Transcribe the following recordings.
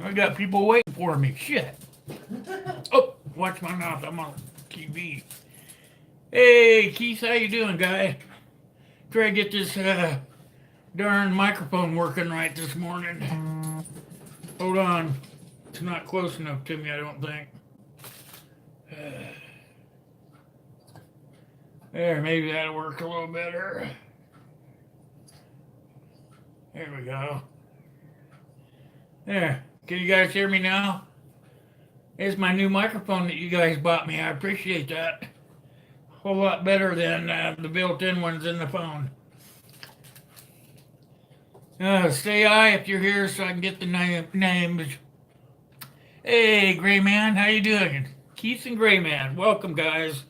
I got people waiting for me. Shit. Oh, watch my mouth. I'm on TV. Hey, Keith, how you doing, guy? Try to get this darn microphone working right this morning. Hold on. It's not close enough to me, I don't think. There, maybe that'll work a little better. There we go. There. Can you guys hear me now? It's my new microphone that you guys bought me. I appreciate that. A whole lot better than the built-in ones in the phone. Say hi if you're here so I can get the names. Hey, Gray Man, how you doing? Keith and Gray Man, welcome, guys.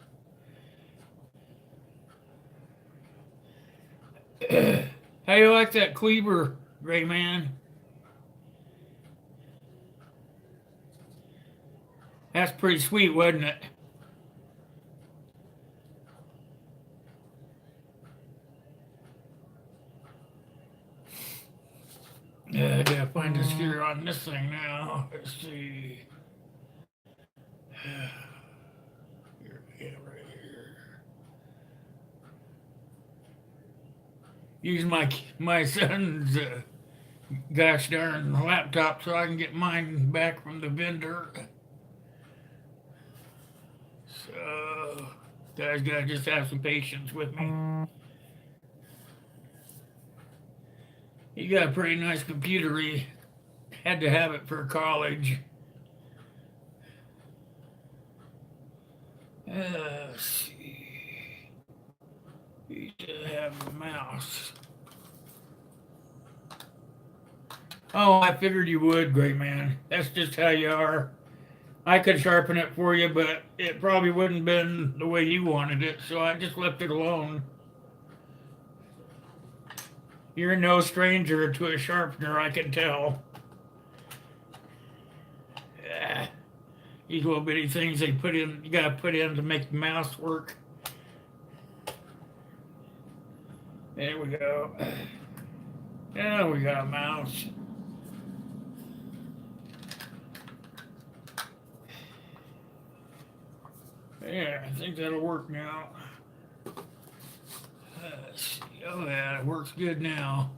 How you like that Cleaver, Gray Man? That's pretty sweet, wasn't it? Yeah, I gotta find this here on this thing now. Let's see. Here, yeah, right here. Use my son's gosh darn laptop so I can get mine back from the vendor. So, guys gotta just have some patience with me. You got a pretty nice computer. He had to have it for college. Let's see. You should have a mouse. Oh, I figured you would, Great Man. That's just how you are. I could sharpen it for you, but it probably wouldn't have been the way you wanted it, so I just left it alone. You're no stranger to a sharpener, I can tell. Yeah. These little bitty things they put in, you gotta put in to make the mouse work. There we go. Now we got a mouse. Yeah, I think that'll work now. Oh yeah, it works good now.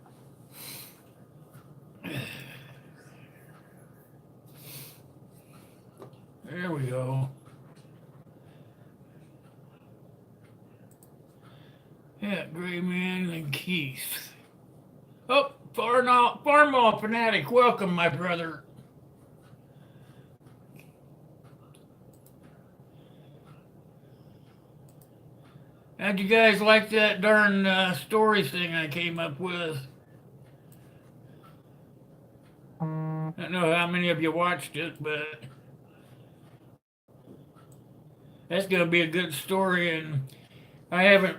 There we go. Yeah, Gray Man and Keith. Oh, Farmall Fanatic, welcome, my brother. How'd you guys like that darn story thing I came up with? I don't know how many of you watched it, but that's going to be a good story, and I haven't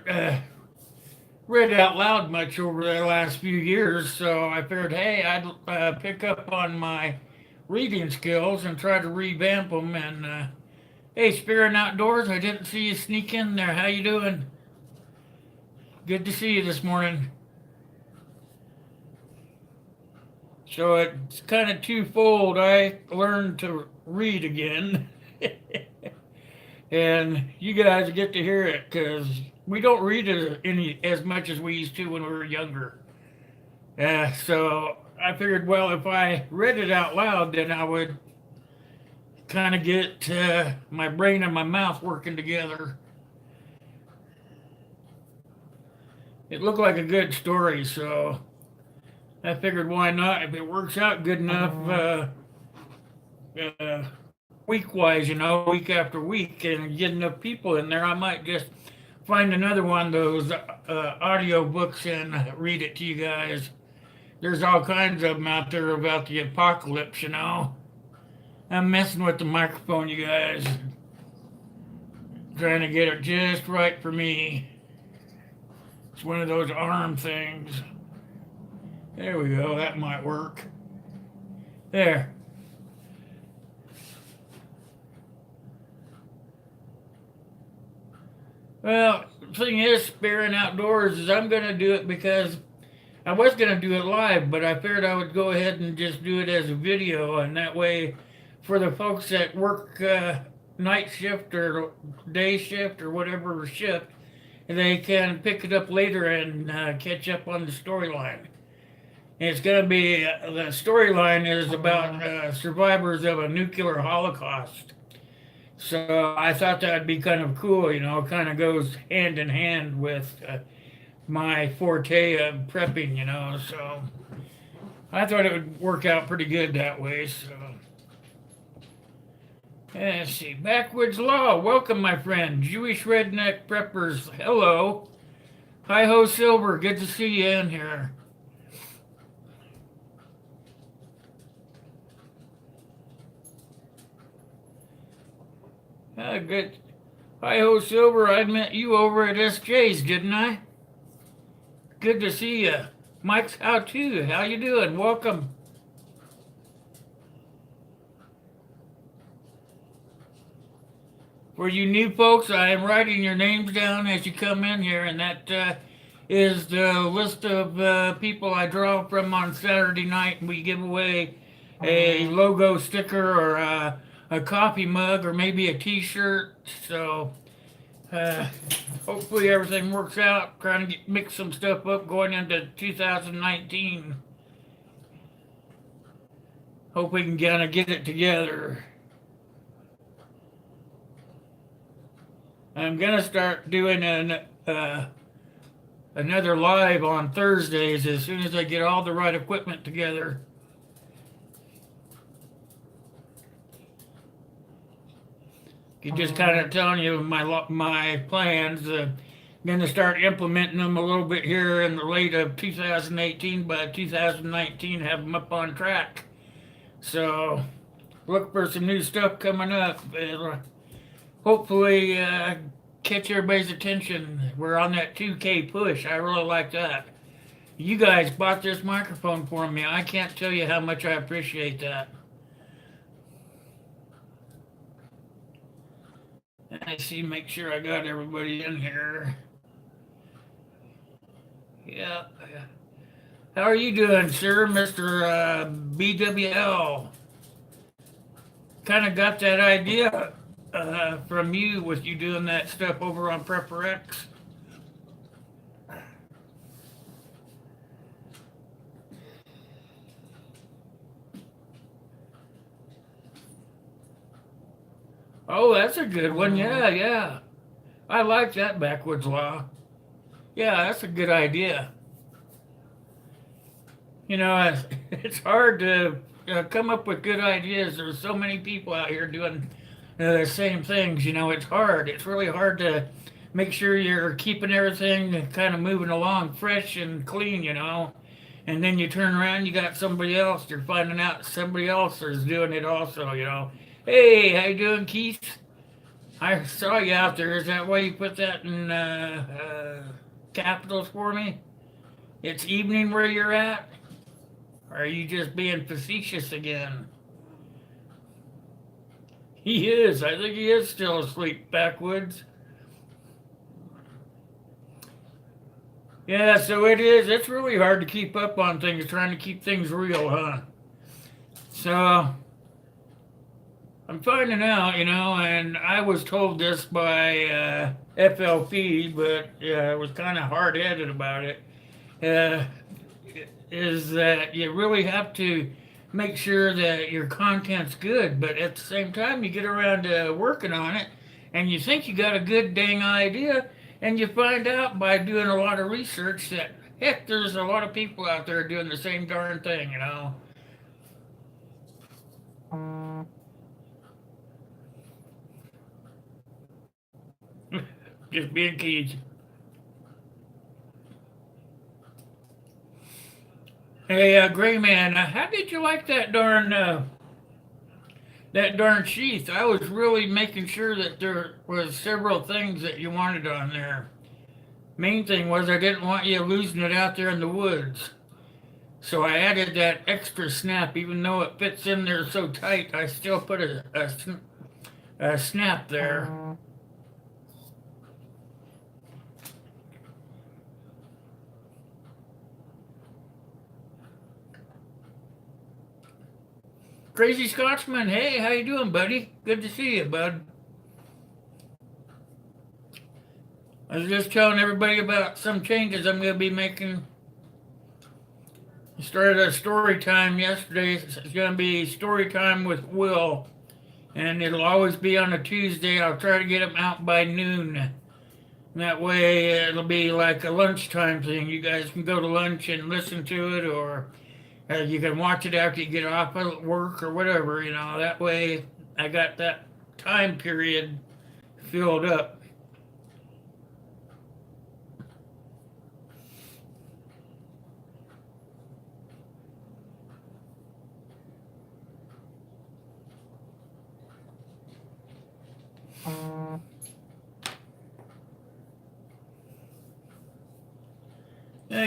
read out loud much over the last few years, so I figured, hey, I'd pick up on my reading skills and try to revamp them. And hey, Spirit Outdoors, I didn't see you sneak in there. How you doing? Good to see you this morning. So it's kind of twofold. I learned to read again, and you guys get to hear it because we don't read as much as we used to when we were younger. So I figured, well, if I read it out loud, then I would kind of get my brain and my mouth working together. It looked like a good story, so I figured, why not? If it works out good enough, week wise, week after week, and get enough people in there, I might just find another one of those audio books and read it to you guys. There's all kinds of them out there about the apocalypse. I'm messing with the microphone, you guys, trying to get it just right for me. It's one of those arm things. There we go, that might work. There. Well, the thing is, Spirit Outdoors, is I'm going to do it because I was gonna do it live, but I figured I would go ahead and just do it as a video, and that way, for the folks that work night shift or day shift or whatever shift, they can pick it up later and catch up on the storyline. And it's gonna be the storyline is about survivors of a nuclear holocaust. So I thought that'd be kind of cool, you know, kind of goes hand in hand with my forte of prepping, you know. So I thought it would work out pretty good that way. So let's see, Backwoods Law, welcome, my friend. Jewish Redneck Preppers, hello. Hi ho, Silver, good to see you in here. Good. Hi ho, Silver, I met you over at SJ's, didn't I? Good to see you. Mike's how to. How you doing? Welcome. For you new folks, I am writing your names down as you come in here, and that is the list of people I draw from on Saturday night. We give away a logo sticker or a coffee mug or maybe a T-shirt. So uh, hopefully everything works out. Trying to mix some stuff up going into 2019. Hope we can kind of get it together. I'm gonna start doing another live on Thursdays as soon as I get all the right equipment together. Just kind of telling you my plans. Going to start implementing them a little bit here in the late of 2018. By 2019, have them up on track. So look for some new stuff coming up. It'll hopefully catch everybody's attention. We're on that 2K push. I really like that. You guys bought this microphone for me. I can't tell you how much I appreciate that. I see, make sure I got everybody in here. Yeah. How are you doing, sir, Mr. BWL? Kind of got that idea from you with you doing that stuff over on PrepperX. Oh, that's a good one. Yeah, yeah. I like that Backwoods Law. Yeah, that's a good idea. You know, it's hard to come up with good ideas. There's so many people out here doing the same things. You know, it's hard. It's really hard to make sure you're keeping everything kind of moving along fresh and clean, you know. And then you turn around, you got somebody else. You're finding out somebody else is doing it also, you know. Hey, how you doing, Keith? I saw you out there. Is that why you put that in capitals for me? It's evening where you're at? Or are you just being facetious again? He is. I think he is still asleep, Backwoods. Yeah, so it is. It's really hard to keep up on things, trying to keep things real, huh? So I'm finding out, you know, and I was told this by FLP, but I was kind of hard-headed about it. Is that you really have to make sure that your content's good, but at the same time, you get around to working on it, and you think you got a good dang idea, and you find out by doing a lot of research that heck, there's a lot of people out there doing the same darn thing, you know. Just being kids. Hey, Gray Man, how did you like that darn sheath? I was really making sure that there was several things that you wanted on there. Main thing was I didn't want you losing it out there in the woods. So I added that extra snap, even though it fits in there so tight. I still put a snap there. Crazy Scotsman, hey, how you doing, buddy? Good to see you, bud. I was just telling everybody about some changes I'm going to be making. I started a story time yesterday. It's going to be story time with Will, and it'll always be on a Tuesday. I'll try to get them out by noon. That way, it'll be like a lunchtime thing. You guys can go to lunch and listen to it, or you can watch it after you get off of work or whatever. That way, I got that time period filled up.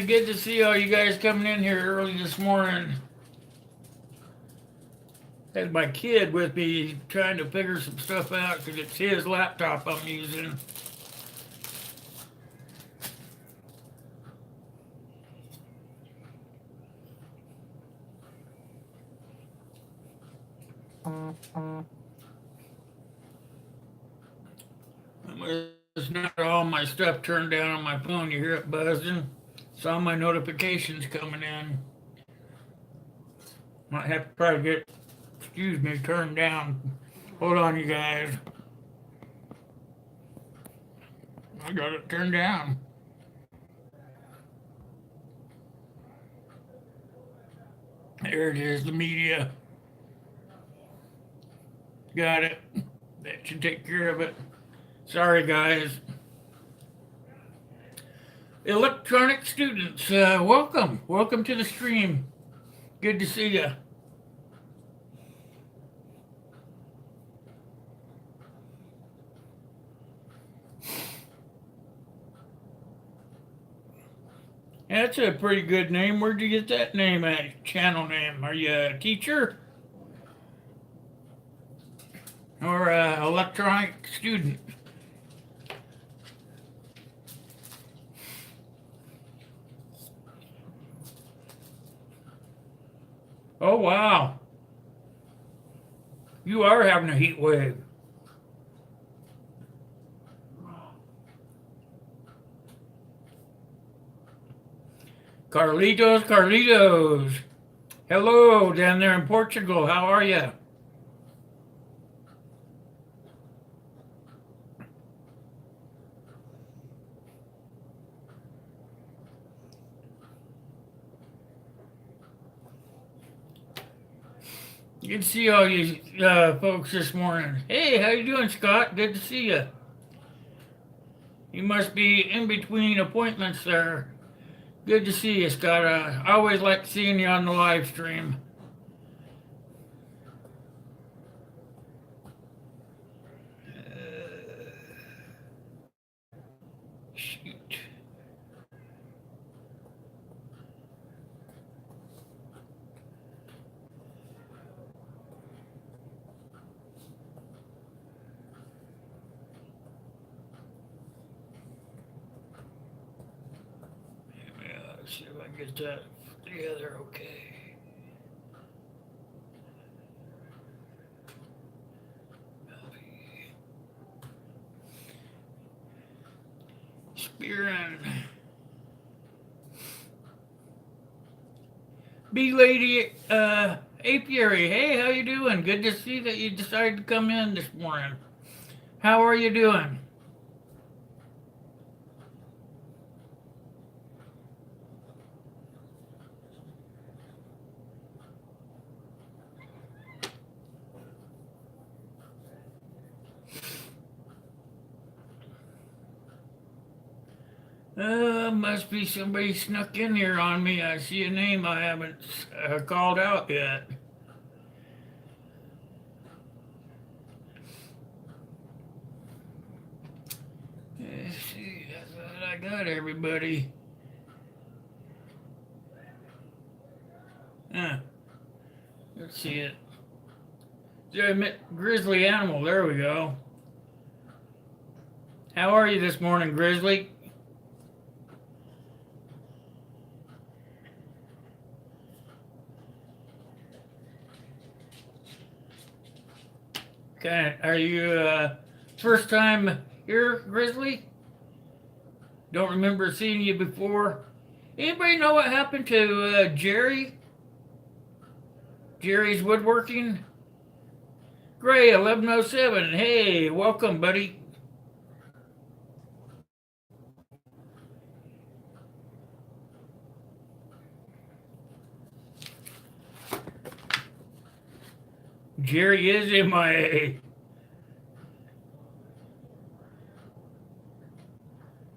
Good to see all you guys coming in here early this morning. Had my kid with me trying to figure some stuff out because it's his laptop I'm using. It's not all my stuff turned down on my phone. You hear it buzzing. Saw my notifications coming in. Might have to try to get, turned down. Hold on, you guys. I got it turned down. There it is, the media. Got it. That should take care of it. Sorry, guys. Electronic students, welcome. Welcome to the stream. Good to see you. That's a pretty good name. Where'd you get that name at? Channel name? Are you a teacher? Or an electronic student? Oh, wow. You are having a heat wave. Carlitos. Hello, down there in Portugal. How are you? Good to see all you folks this morning. Hey, how you doing, Scott? Good to see you. You must be in between appointments there. Good to see you, Scott. I always like seeing you on the live stream. Shoot. Let's see if I can get that together okay. Spearing. Bee Lady Apiary, hey, how you doing? Good to see that you decided to come in this morning. How are you doing? Must be somebody snuck in here on me. I see a name I haven't called out yet. Let's see, I thought I got everybody. Let's see it. Grizzly Animal, there we go. How are you this morning, Grizzly? Are you first time here, Grizzly? Don't remember seeing you before. Anybody know what happened to Jerry? Jerry's Woodworking? Gray 1107. Hey, welcome, buddy. Jerry is MIA.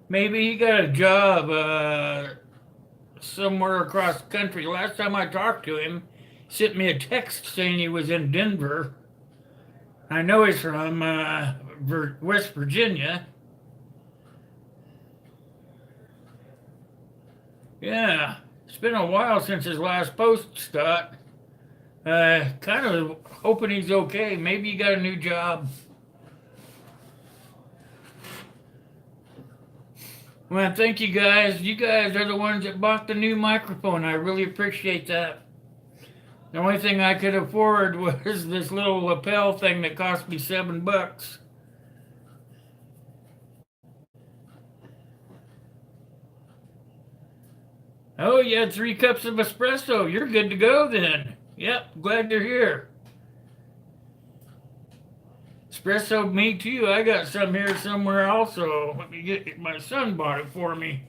Maybe he got a job somewhere across the country. Last time I talked to him, he sent me a text saying he was in Denver. I know he's from West Virginia. Yeah, it's been a while since his last post, Scott. Kind of hoping he's okay. Maybe he got a new job. Well, thank you guys. You guys are the ones that bought the new microphone. I really appreciate that. The only thing I could afford was this little lapel thing that cost me $7. Oh, you had 3 cups of espresso. You're good to go then. Yep, glad you're here. Espresso, me too. I got some here somewhere also. Let me get. My son bought it for me.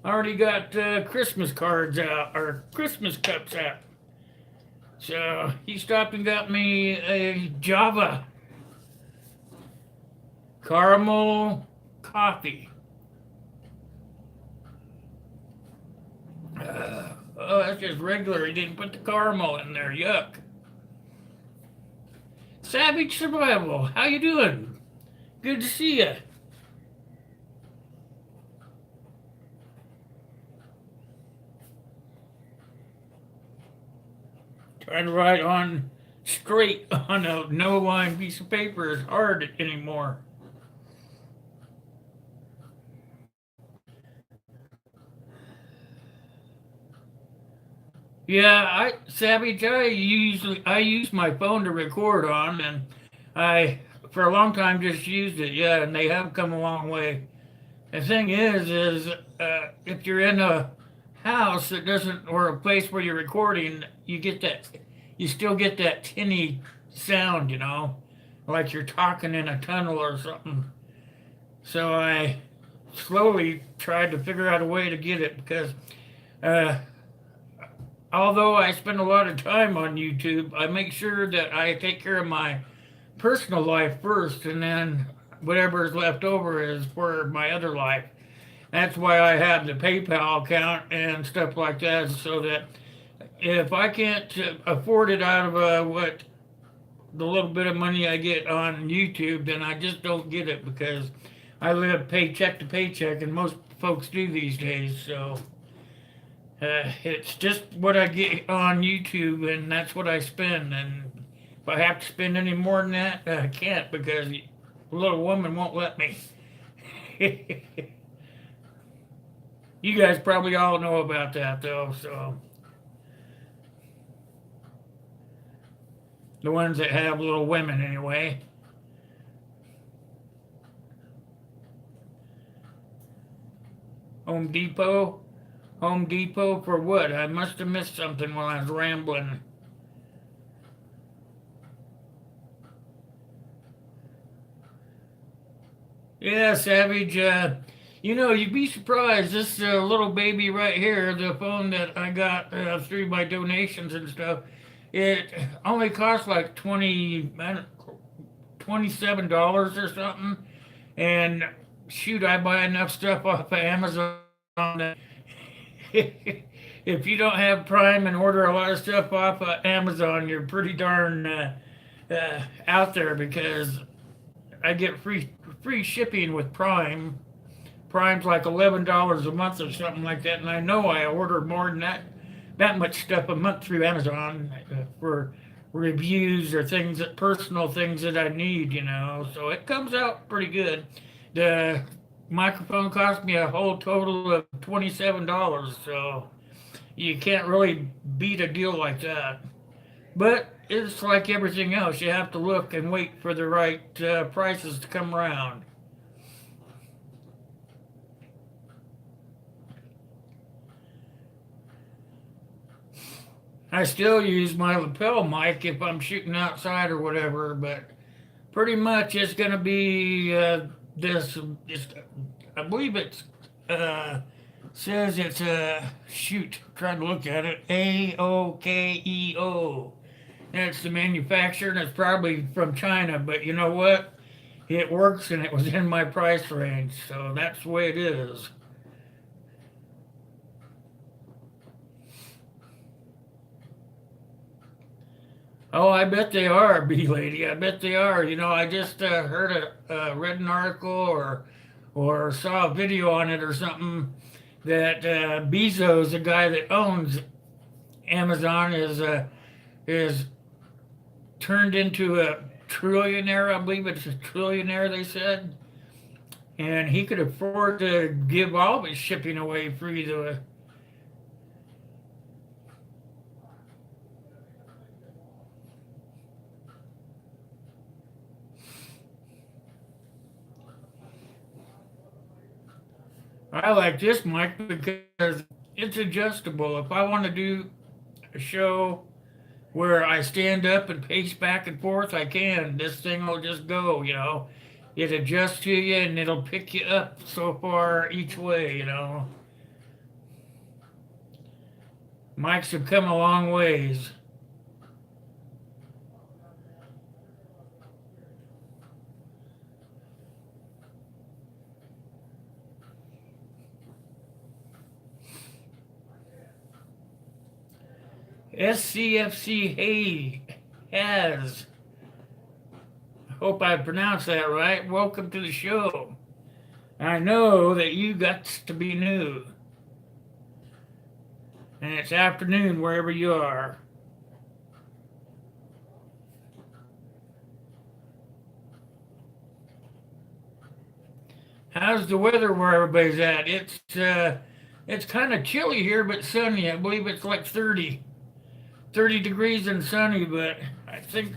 I already got Christmas cards out, or Christmas cups out. So he stopped and got me a Java caramel coffee. Oh, that's just regular. He didn't put the caramel in there. Yuck. Savage Survival, how you doing? Good to see you. Trying to write on straight on a no-line piece of paper is hard anymore. Yeah, Savage, I use my phone to record on, and I for a long time just used it. Yeah, and they have come a long way. The thing is if you're in a house that doesn't, or a place where you're recording, you still get that tinny sound, like you're talking in a tunnel or something. So I slowly tried to figure out a way to get it because uh, although I spend a lot of time on YouTube, I make sure that I take care of my personal life first, and then whatever is left over is for my other life. That's why I have the PayPal account and stuff like that, so that if I can't afford it out of what the little bit of money I get on YouTube, then I just don't get it because I live paycheck to paycheck, and most folks do these days. So it's just what I get on YouTube, and that's what I spend. And if I have to spend any more than that, I can't because the little woman won't let me. You guys probably all know about that, though. So the ones that have little women, anyway. Home Depot. Home Depot for what? I must have missed something while I was rambling. Yeah, Savage. You'd be surprised. This little baby right here, the phone that I got through my donations and stuff, it only cost like $27 or something. And shoot, I buy enough stuff off of Amazon that if you don't have Prime and order a lot of stuff off of Amazon, you're pretty darn out there because I get free shipping with Prime. Prime's like $11 a month or something like that, and I know I order more than that much stuff a month through Amazon for reviews or personal things that I need, So it comes out pretty good. The microphone cost me a whole total of $27, so you can't really beat a deal like that. But it's like everything else. You have to look and wait for the right prices to come around. I still use my lapel mic if I'm shooting outside or whatever, but pretty much it's going to be this. Just, I believe it's says it's shoot. Trying to look at it. AOKEO. That's the manufacturer, and it's probably from China. But you know what? It works, and it was in my price range, so that's the way it is. Oh, I bet they are, bee lady. I bet they are. You know, I just read an article or saw a video on it or something that Bezos, the guy that owns Amazon, is turned into a trillionaire. I believe it's a trillionaire. They said, and he could afford to give all of his shipping away free to. I like this mic because it's adjustable. If I want to do a show where I stand up and pace back and forth, I can. This thing will just go, you know. It adjusts to you and it'll pick you up so far each way, you know. Mics have come a long ways. SCFC has. I hope I pronounced that right. Welcome to the show. I know that you got to be new. And it's afternoon wherever you are. How's the weather where everybody's at? It's kind of chilly here, but sunny. I believe it's like 30 degrees and sunny, but I think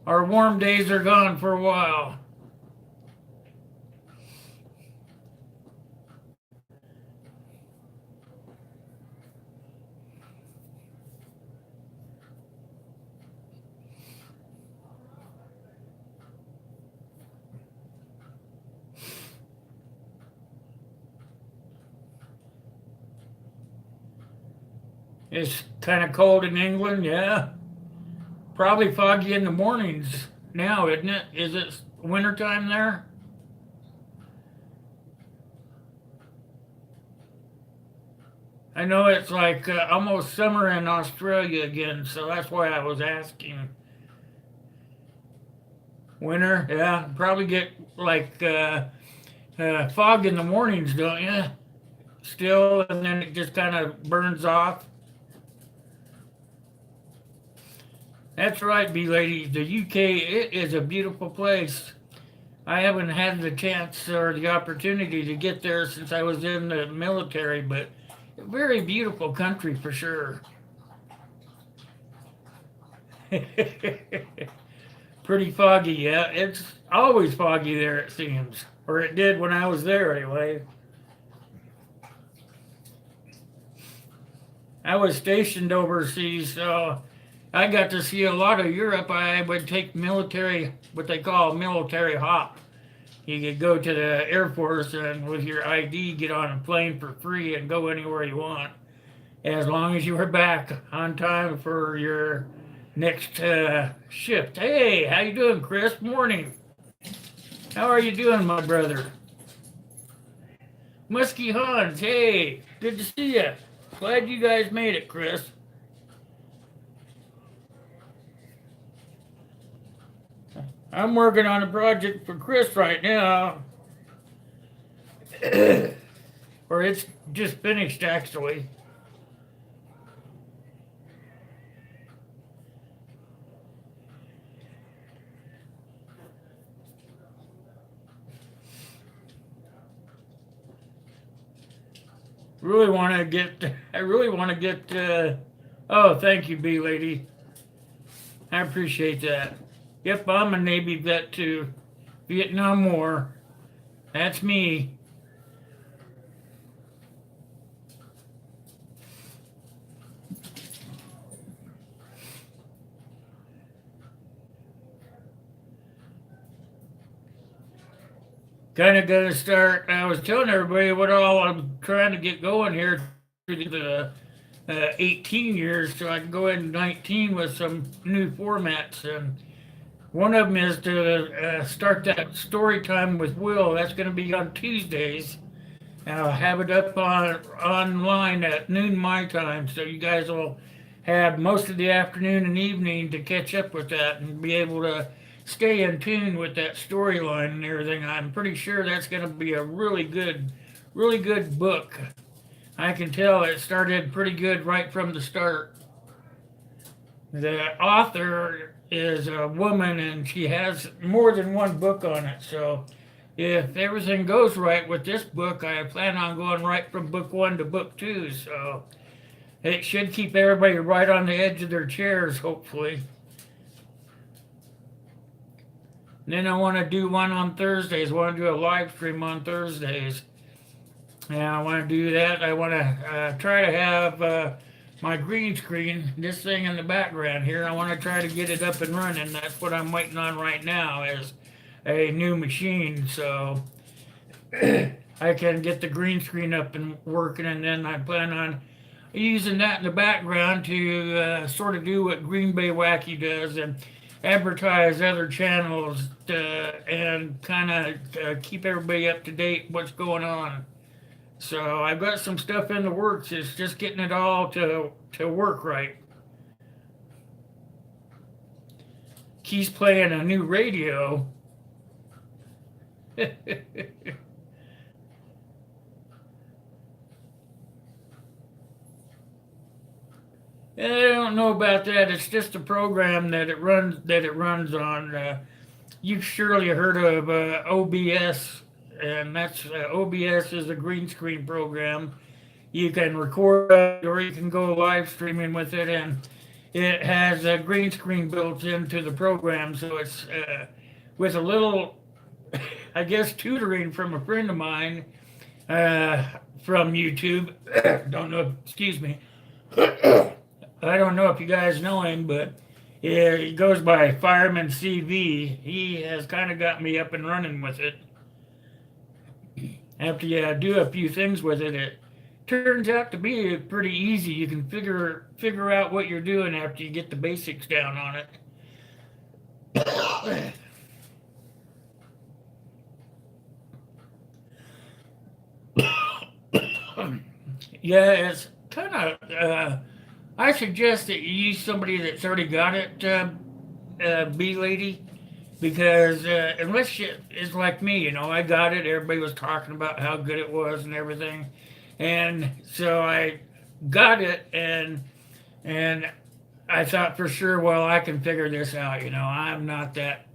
our warm days are gone for a while. It's kind of cold in England, yeah. Probably foggy in the mornings now, isn't it? Is it wintertime there? I know it's like almost summer in Australia again, so that's why I was asking. Winter, yeah. Probably get like fog in the mornings, don't you? Still, and then it just kind of burns off. That's right, B ladies. The UK, it is a beautiful place. I haven't had the chance or the opportunity to get there since I was in the military, but a very beautiful country for sure. Pretty foggy, yeah. It's always foggy there, it seems. Or it did when I was there, anyway. I was stationed overseas, so I got to see a lot of Europe. I would take military, what they call military hop. You could go to the Air Force and with your ID get on a plane for free and go anywhere you want, as long as you were back on time for your next shift. Hey, how you doing, Chris? Morning. How are you doing, my brother? Muskie Hans, hey, good to see you. Glad you guys made it, Chris. I'm working on a project for Chris right now. Or it's just finished, actually. I really want to get, oh, thank you, B lady. I appreciate that. Yep, I'm a Navy vet too. Vietnam War. That's me. Kind of going to start. I was telling everybody what all I'm trying to get going here through the 18 years, so I can go into 19 with some new formats. And one of them is to start that story time with Will. That's going to be on Tuesdays. And I'll have it up on online at noon my time, so you guys will have most of the afternoon and evening to catch up with that and be able to stay in tune with that storyline and everything. I'm pretty sure that's going to be a really good book. I can tell it started pretty good right from the start. The author is a woman and she has more than one book on it, so if everything goes right with this book, I plan on going right from book one to book two, so it should keep everybody right on the edge of their chairs, hopefully. And then I want to do one on Thursdays. I want to do a live stream on Thursdays. And I want to do that. I want to try to have my green screen, this thing in the background here. I want to try to get it up and running. That's what I'm waiting on right now is a new machine. So I can get the green screen up and working. And then I plan on using that in the background to sort of do what Green Bay Wacky does and advertise other channels and kind of keep everybody up to date what's going on. So I've got some stuff in the works. It's just getting it all to work right. Keith's playing a new radio. I don't know about that. It's just a program that it runs on. You've surely heard of OBS, and that's OBS is a green screen program. You can record or you can go live streaming with it, and it has a green screen built into the program. So it's with a little, I guess, tutoring from a friend of mine from YouTube. Don't know. Excuse me. I don't know if you guys know him, but he goes by Fireman CV. He has kind of got me up and running with it. After you do a few things with it, it turns out to be pretty easy. You can figure out what you're doing after you get the basics down on it. Yeah, it's kind of. I suggest that you use somebody that's already got it, B lady, because unless you is like me, I got it. Everybody was talking about how good it was and everything, and so I got it, and I thought for sure, well, I can figure this out. I'm not that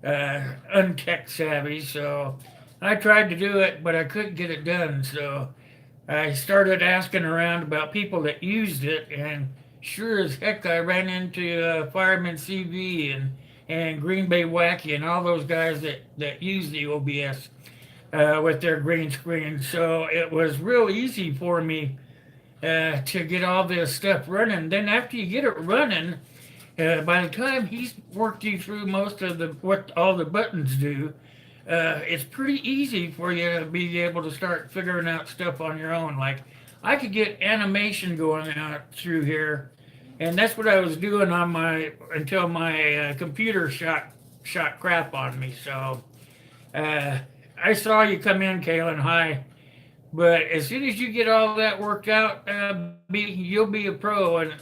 untech savvy, so I tried to do it, but I couldn't get it done. So I started asking around about people that used it, and sure as heck, I ran into Fireman CV and Green Bay Wacky and all those guys that use the OBS with their green screen. So it was real easy for me to get all this stuff running. Then after you get it running, by the time he's worked you through most of what all the buttons do, it's pretty easy for you to be able to start figuring out stuff on your own. Like I could get animation going out through here, and that's what I was doing on until my computer shot crap on me. So I saw you come in, Kaylin. Hi. But as soon as you get all that worked out, you'll be a pro. And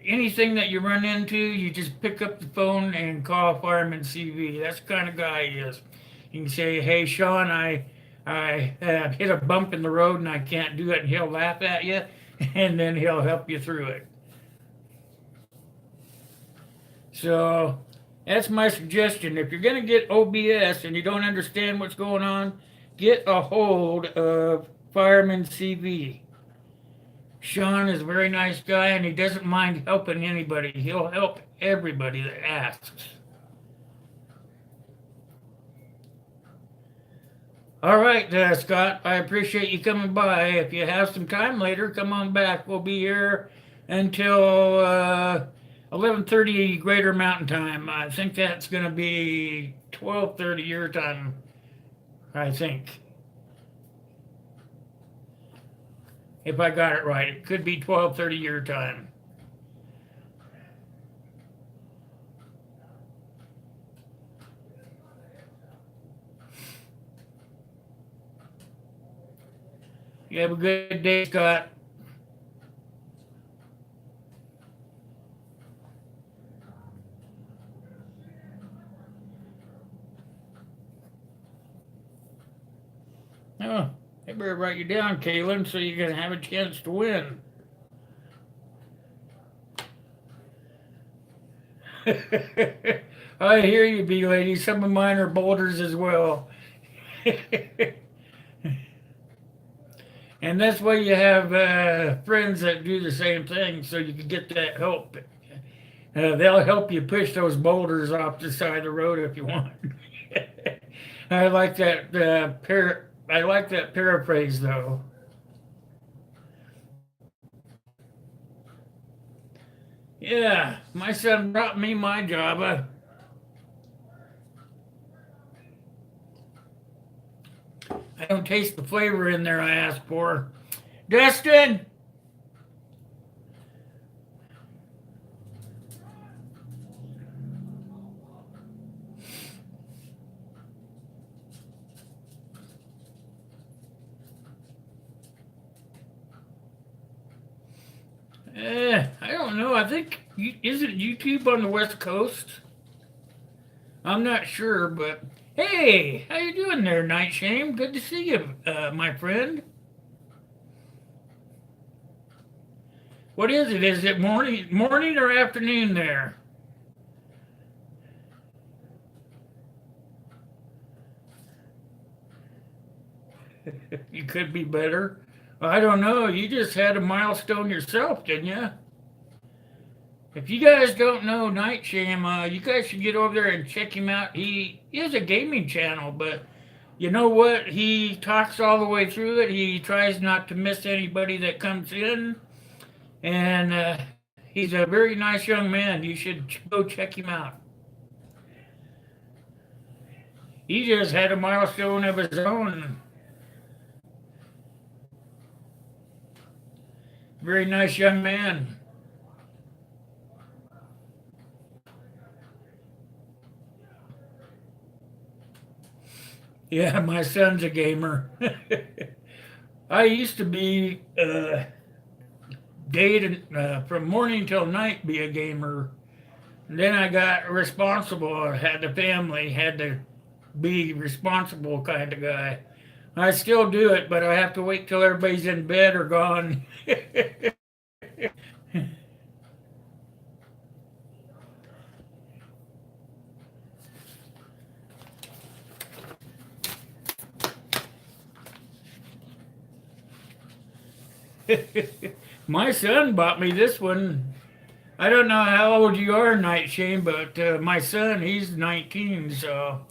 anything that you run into, you just pick up the phone and call Fireman CV. That's the kind of guy he is. You can say, "Hey, Sean, I hit a bump in the road and I can't do it," and he'll laugh at you, and then he'll help you through it. So that's my suggestion. If you're going to get OBS and you don't understand what's going on, get a hold of Fireman CV. Sean is a very nice guy and he doesn't mind helping anybody. He'll help everybody that asks. All right, Scott, I appreciate you coming by. If you have some time later, come on back. We'll be here until 11:30 Greater Mountain Time. I think that's going to be 12:30 your time, I think. If I got it right, it could be 12:30 your time. You have a good day, Scott. Oh, I better write you down, Kaylin, so you're going to have a chance to win. I hear you, bee lady. Some of mine are boulders as well. And that's why you have friends that do the same thing, so you can get that help. They'll help you push those boulders off the side of the road if you want. I like that I like that paraphrase though. Yeah, my son brought me my Java. I don't taste the flavor in there I asked for. Dustin! I don't know. I think isn't YouTube on the West Coast? I'm not sure, but hey, how you doing there, Night Shame? Good to see you, my friend. What is it? Is it morning or afternoon there? You could be better. I don't know. You just had a milestone yourself, didn't you? If you guys don't know Nightsham, you guys should get over there and check him out. He is a gaming channel, but you know what? He talks all the way through it. He tries not to miss anybody that comes in, and he's a very nice young man. You should go check him out. He just had a milestone of his own. Very nice young man. Yeah, my son's a gamer. I used to be day from morning till night be a gamer. And then I got responsible. I had the family, had to be responsible kind of guy. I still do it, but I have to wait till everybody's in bed or gone. My son bought me this one. I don't know how old you are, Night Shane, but my son, he's 19, so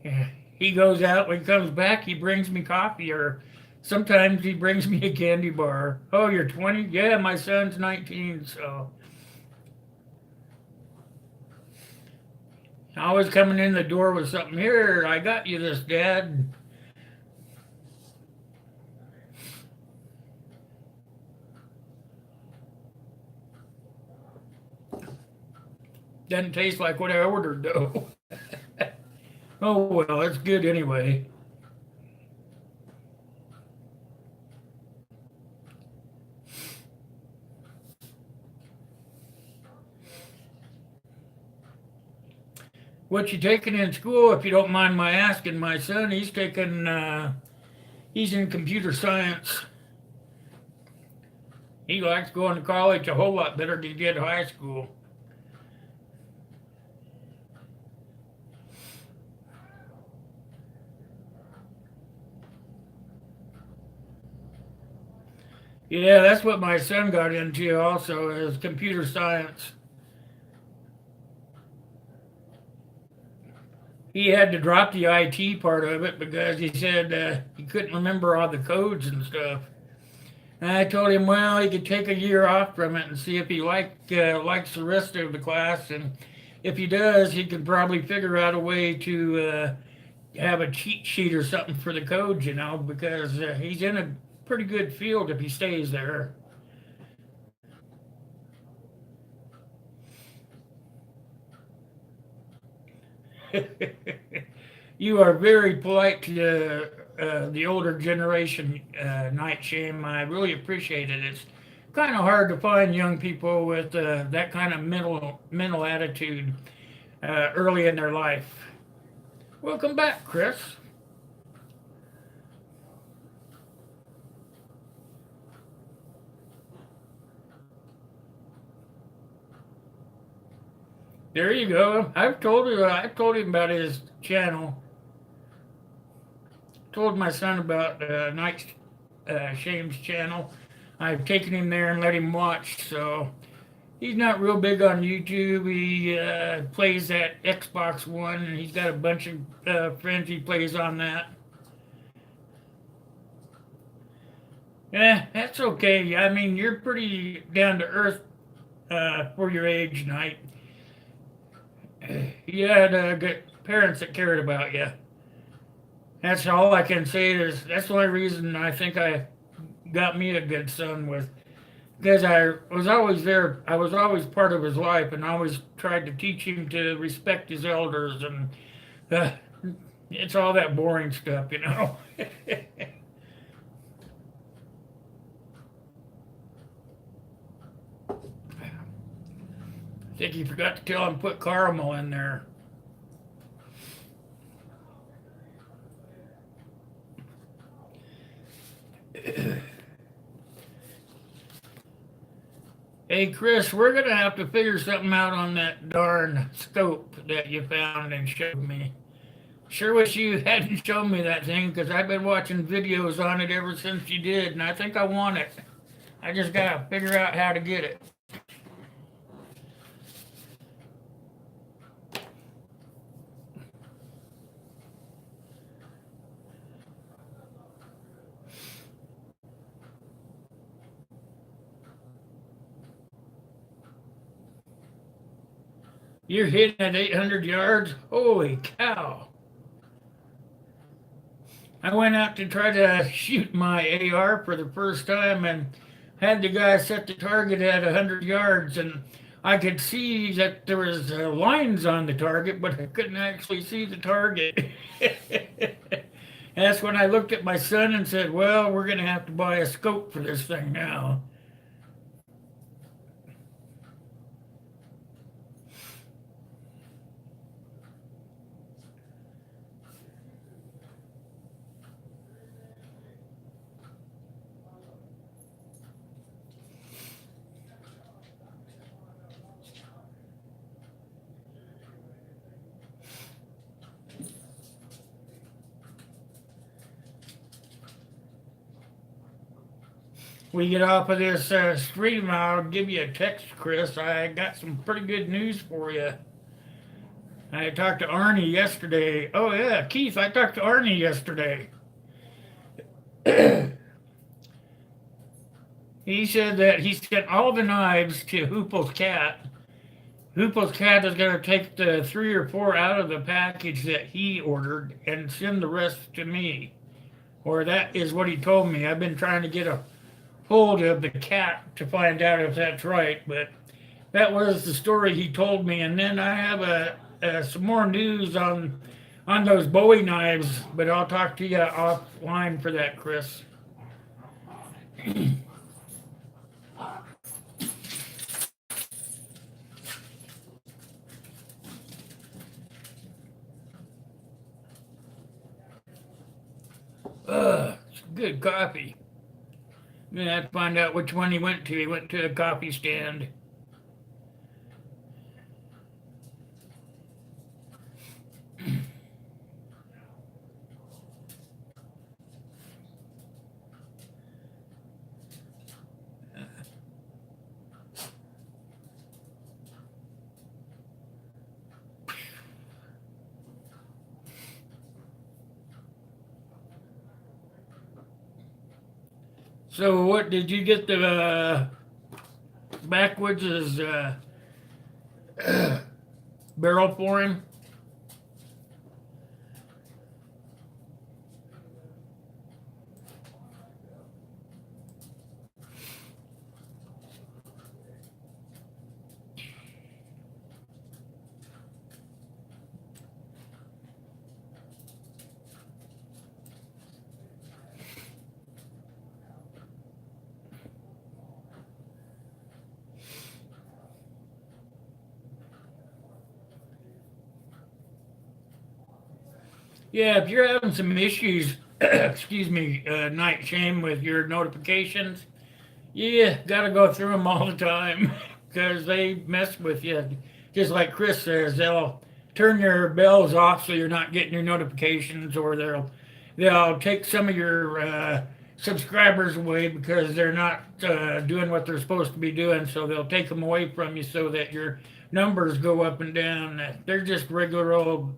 yeah, he goes out. When he comes back, he brings me coffee, or sometimes he brings me a candy bar. Oh, you're 20? Yeah, my son's 19, so I was coming in the door with something. Here, I got you this, Dad. Doesn't taste like what I ordered, though. Oh, well, it's good anyway. What you taking in school, if you don't mind my asking? My son, he's in computer science. He likes going to college a whole lot better than he did high school. Yeah, that's what my son got into also is computer science. He had to drop the IT part of it because he said he couldn't remember all the codes and stuff. And I told him, well, he could take a year off from it and see if he likes the rest of the class, and if he does, he could probably figure out a way to have a cheat sheet or something for the codes, because he's in a pretty good field if he stays there. You are very polite to the older generation, Night Shame. I really appreciate it. It's kind of hard to find young people with that kind of mental attitude early in their life. Welcome back, Chris. There you go. I've told him about his channel. Told my son about Night Shame's channel. I've taken him there and let him watch. So he's not real big on YouTube. He plays that Xbox One, and he's got a bunch of friends he plays on that. Yeah, that's okay. I mean, you're pretty down to earth for your age, Night. You had good parents that cared about you. That's all I can say is that's the only reason I think I got me a good son was because I was always there. I was always part of his life, and I always tried to teach him to respect his elders, and uh, it's all that boring stuff. I think you forgot to tell him put caramel in there. Hey Chris, we're gonna have to figure something out on that darn scope that you found and showed me. Sure wish you hadn't shown me that thing because I've been watching videos on it ever since you did, and I think I want it. I just gotta figure out how to get it. You're hitting at 800 yards? Holy cow. I went out to try to shoot my AR for the first time and had the guy set the target at 100 yards, and I could see that there was lines on the target, but I couldn't actually see the target. That's when I looked at my son and said, well, we're going to have to buy a scope for this thing now. We get off of this stream, I'll give you a text, Chris. I got some pretty good news for you. I talked to Arnie yesterday. Oh, yeah, Keith, I talked to Arnie yesterday. He said that he sent all the knives to Hoople's cat. Hoople's cat is going to take the three or four out of the package that he ordered and send the rest to me. Or that is what he told me. I've been trying to get a hold of the cat to find out if that's right, but that was the story he told me. And then I have some more news on those Bowie knives, but I'll talk to you offline for that, Chris. It's good coffee. I'm gonna have to find out which one he went to. He went to a coffee stand. So what did you get the backwoods as barrel pouring? Yeah, if you're having some issues, excuse me, Night Shame, with your notifications, yeah, gotta go through them all the time because they mess with you. Just like Chris says, they'll turn your bells off so you're not getting your notifications, or they'll take some of your subscribers away because they're not doing what they're supposed to be doing. So they'll take them away from you so that your numbers go up and down. They're just regular old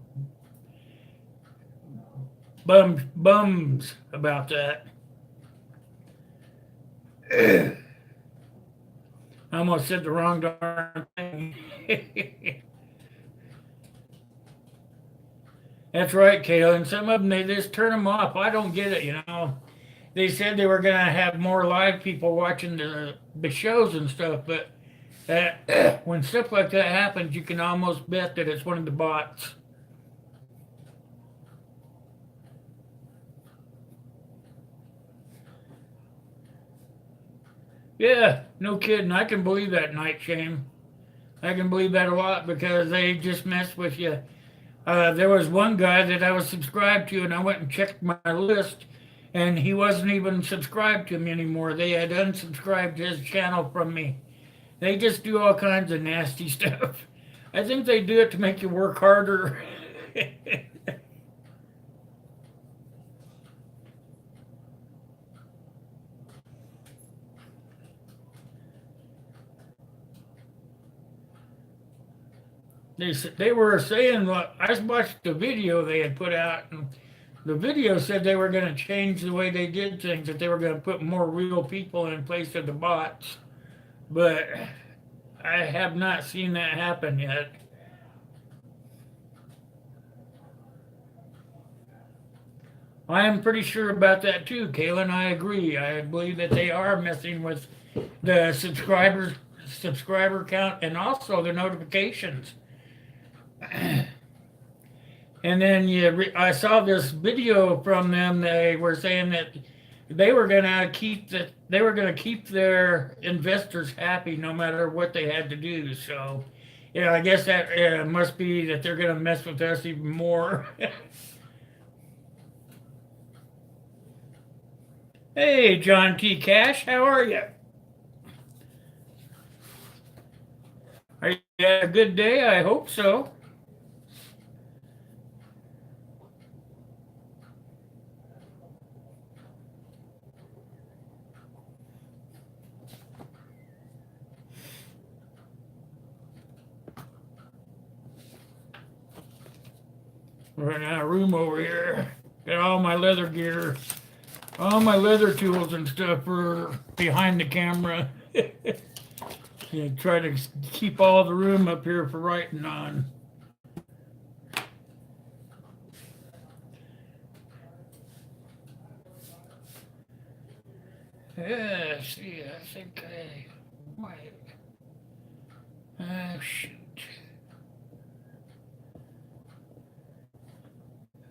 bums about that. I almost said the wrong darn thing. That's right, Kayla. And some of them, they just turn them off. I don't get it, you know. They said they were going to have more live people watching the shows and stuff, but when stuff like that happens, you can almost bet that it's one of the bots. Yeah, no kidding. I can believe that, Night Shame. I can believe that a lot because they just mess with you. There was one guy that I was subscribed to, and I went and checked my list, and he wasn't even subscribed to me anymore. They had unsubscribed his channel from me. They just do all kinds of nasty stuff. I think they do it to make you work harder. They were saying, well, I watched the video they had put out, and the video said they were going to change the way they did things, that they were going to put more real people in place of the bots. But I have not seen that happen yet. I am pretty sure about that too, Kaylin. I agree. I believe that they are messing with the subscriber count, and also the notifications. And then I saw this video from them. They were saying that they were gonna keep their investors happy no matter what they had to do. So, yeah, I guess that must be that they're gonna mess with us even more. Hey, John T. Cash, how are you? Are you having a good day? I hope so. We're in a room over here. Got all my leather gear, all my leather tools and stuff are behind the camera. Yeah, try to keep all the room up here for writing on. Yeah, see, I think I might. Shoot.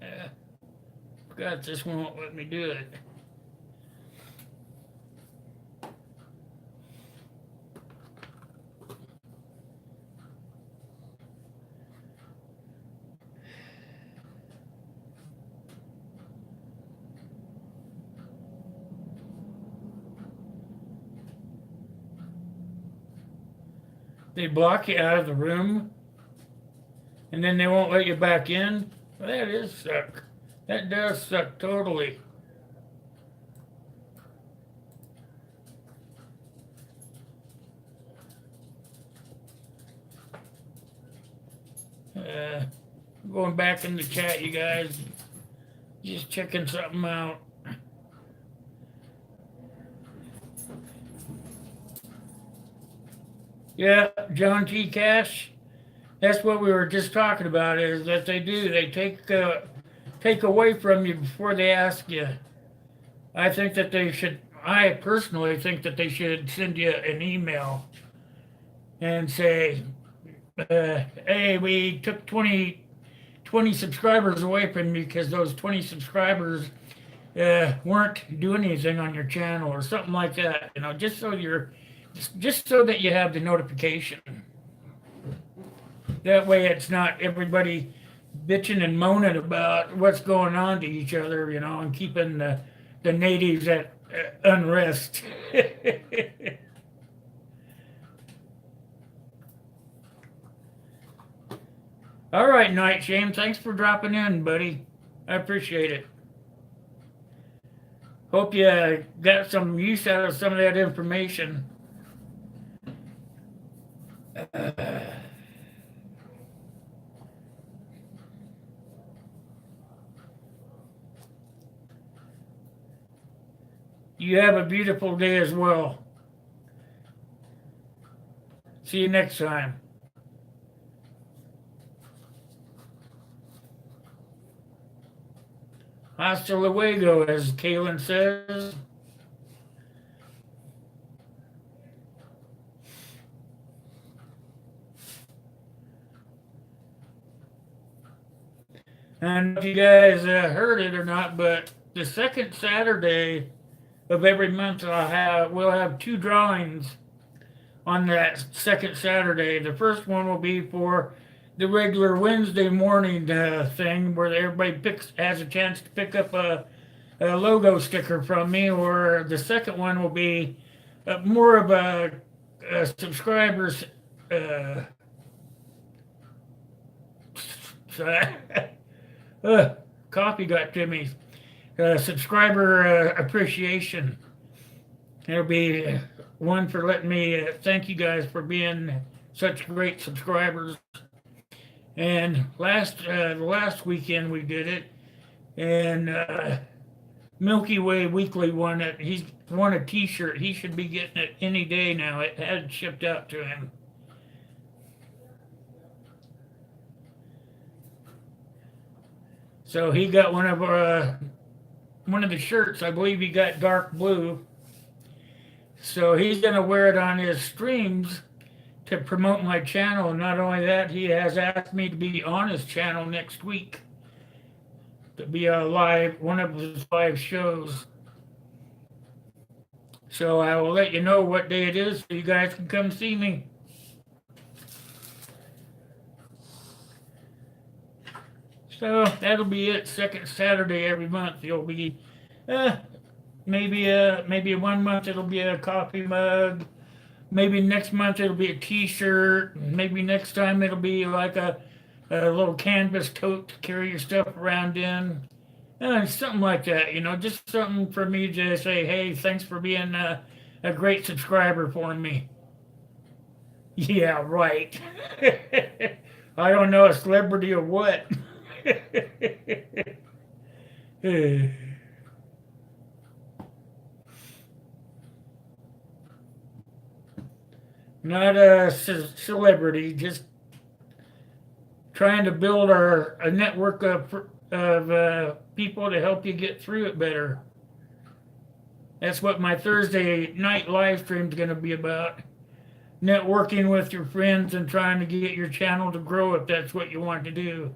Yeah, forgot this one won't let me do it. They block you out of the room, and then they won't let you back in. Well, that is suck. That does suck totally. Uh, Going back in the chat, you guys. Just checking something out. Yeah, John T. Cash. That's what we were just talking about. Is that they do? They take away from you before they ask you. I think that they should. I personally think that they should send you an email and say, "Hey, we took 20 subscribers away from you because those 20 subscribers weren't doing anything on your channel or something like that." Just so that you have the notification. That way, it's not everybody bitching and moaning about what's going on to each other, and keeping the natives at unrest. All right, Night Shame. Thanks for dropping in, buddy. I appreciate it. Hope you got some use out of some of that information. You have a beautiful day as well. See you next time. Hasta luego, as Kaylin says. And if you guys heard it or not, but the second Saturday of every month we'll have two drawings on that second Saturday. The first one will be for the regular Wednesday morning thing where everybody has a chance to pick up a logo sticker from me, or the second one will be more of a subscribers. Coffee got to me. Subscriber appreciation. It'll be one for letting me thank you guys for being such great subscribers. And the last weekend we did it, and Milky Way Weekly won it. He's won a T-shirt. He should be getting it any day now. It had shipped out to him. So he got one of the shirts. I believe he got dark blue. So he's gonna wear it on his streams to promote my channel. And not only that, he has asked me to be on his channel next week to be one of his live shows. So I will let you know what day it is so you guys can come see me. So that'll be it. Second Saturday every month. It'll be maybe 1 month it'll be a coffee mug. Maybe next month it'll be a T-shirt. Maybe next time it'll be like a little canvas tote to carry your stuff around in. Something like that, just something for me to say, hey, thanks for being a great subscriber for me. Yeah, right. I don't know, a celebrity or what. Not a celebrity, just trying to build a network of people to help you get through it better. That's what my Thursday night live stream is going to be about. Networking with your friends and trying to get your channel to grow if that's what you want to do.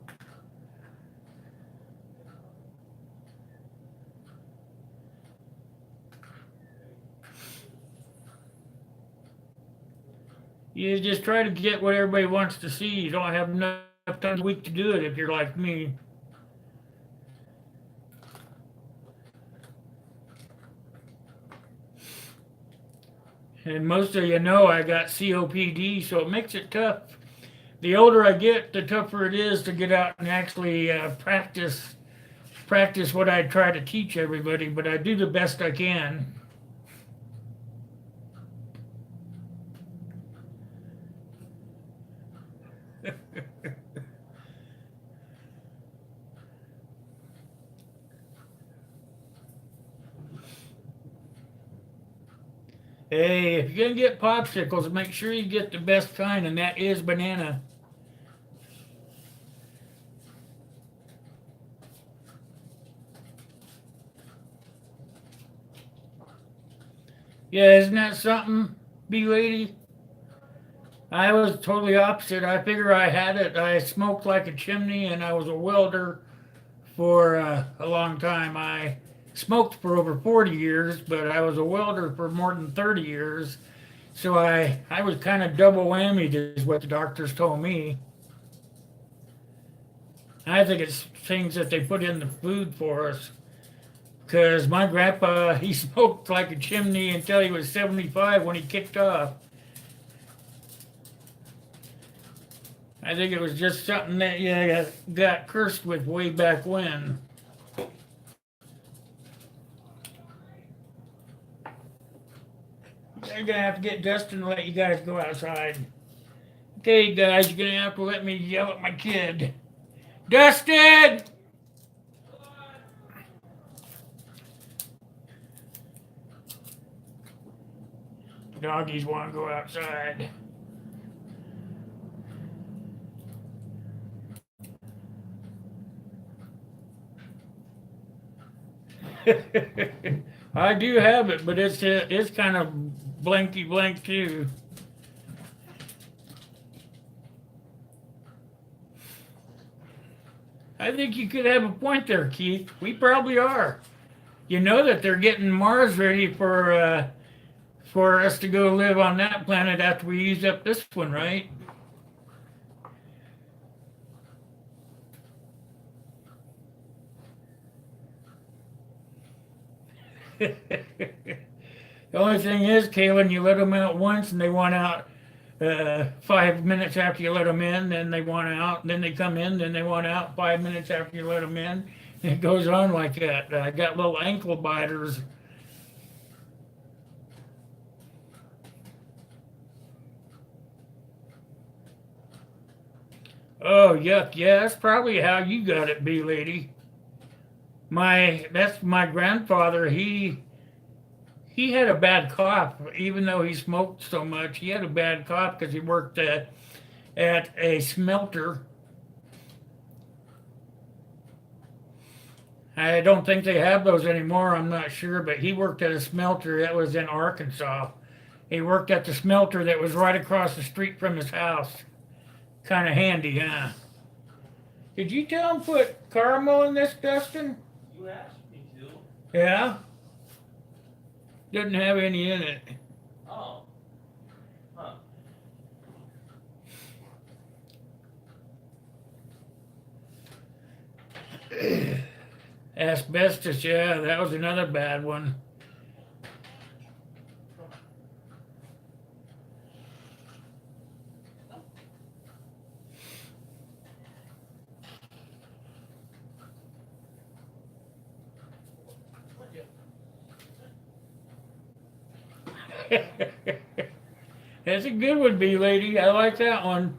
You just try to get what everybody wants to see. You don't have enough time a week to do it if you're like me. And most of you know I got COPD, so it makes it tough. The older I get, the tougher it is to get out and actually practice what I try to teach everybody, but I do the best I can. Hey, if you're gonna get popsicles, make sure you get the best kind, and that is banana. Yeah, isn't that something, bee lady? I was totally opposite. I figure I had it. I smoked like a chimney, and I was a welder for a long time. I smoked for over 40 years, but I was a welder for more than 30 years. So I was kind of double whammied, is what the doctors told me. I think it's things that they put in the food for us. Because my grandpa, he smoked like a chimney until he was 75 when he kicked off. I think it was just something that you got cursed with way back when. I'm gonna have to get Dustin to let you guys go outside. Okay, guys, you're gonna have to let me yell at my kid. Dustin! Doggies want to go outside. I do have it, but it's kind of blanky blank too. I think you could have a point there, Keith. We probably are. You know that they're getting Mars ready for us to go live on that planet after we use up this one, right? The only thing is, Kaylin, you let them out once and they want out 5 minutes after you let them in, then they want out, then they come in, then they want out 5 minutes after you let them in. It goes on like that. I got little ankle biters. Oh, yuck. Yeah, that's probably how you got it, bee lady. That's my grandfather. He had a bad cough, even though he smoked so much. He had a bad cough because he worked at a smelter. I don't think they have those anymore. I'm not sure, but he worked at a smelter that was in Arkansas. He worked at the smelter that was right across the street from his house. Kind of handy, huh? Did you tell him put caramel in this, Dustin? You asked me to. Yeah? Doesn't have any in it. Oh. Huh. Asbestos, yeah, that was another bad one. That's a good one, bee lady. I like that one.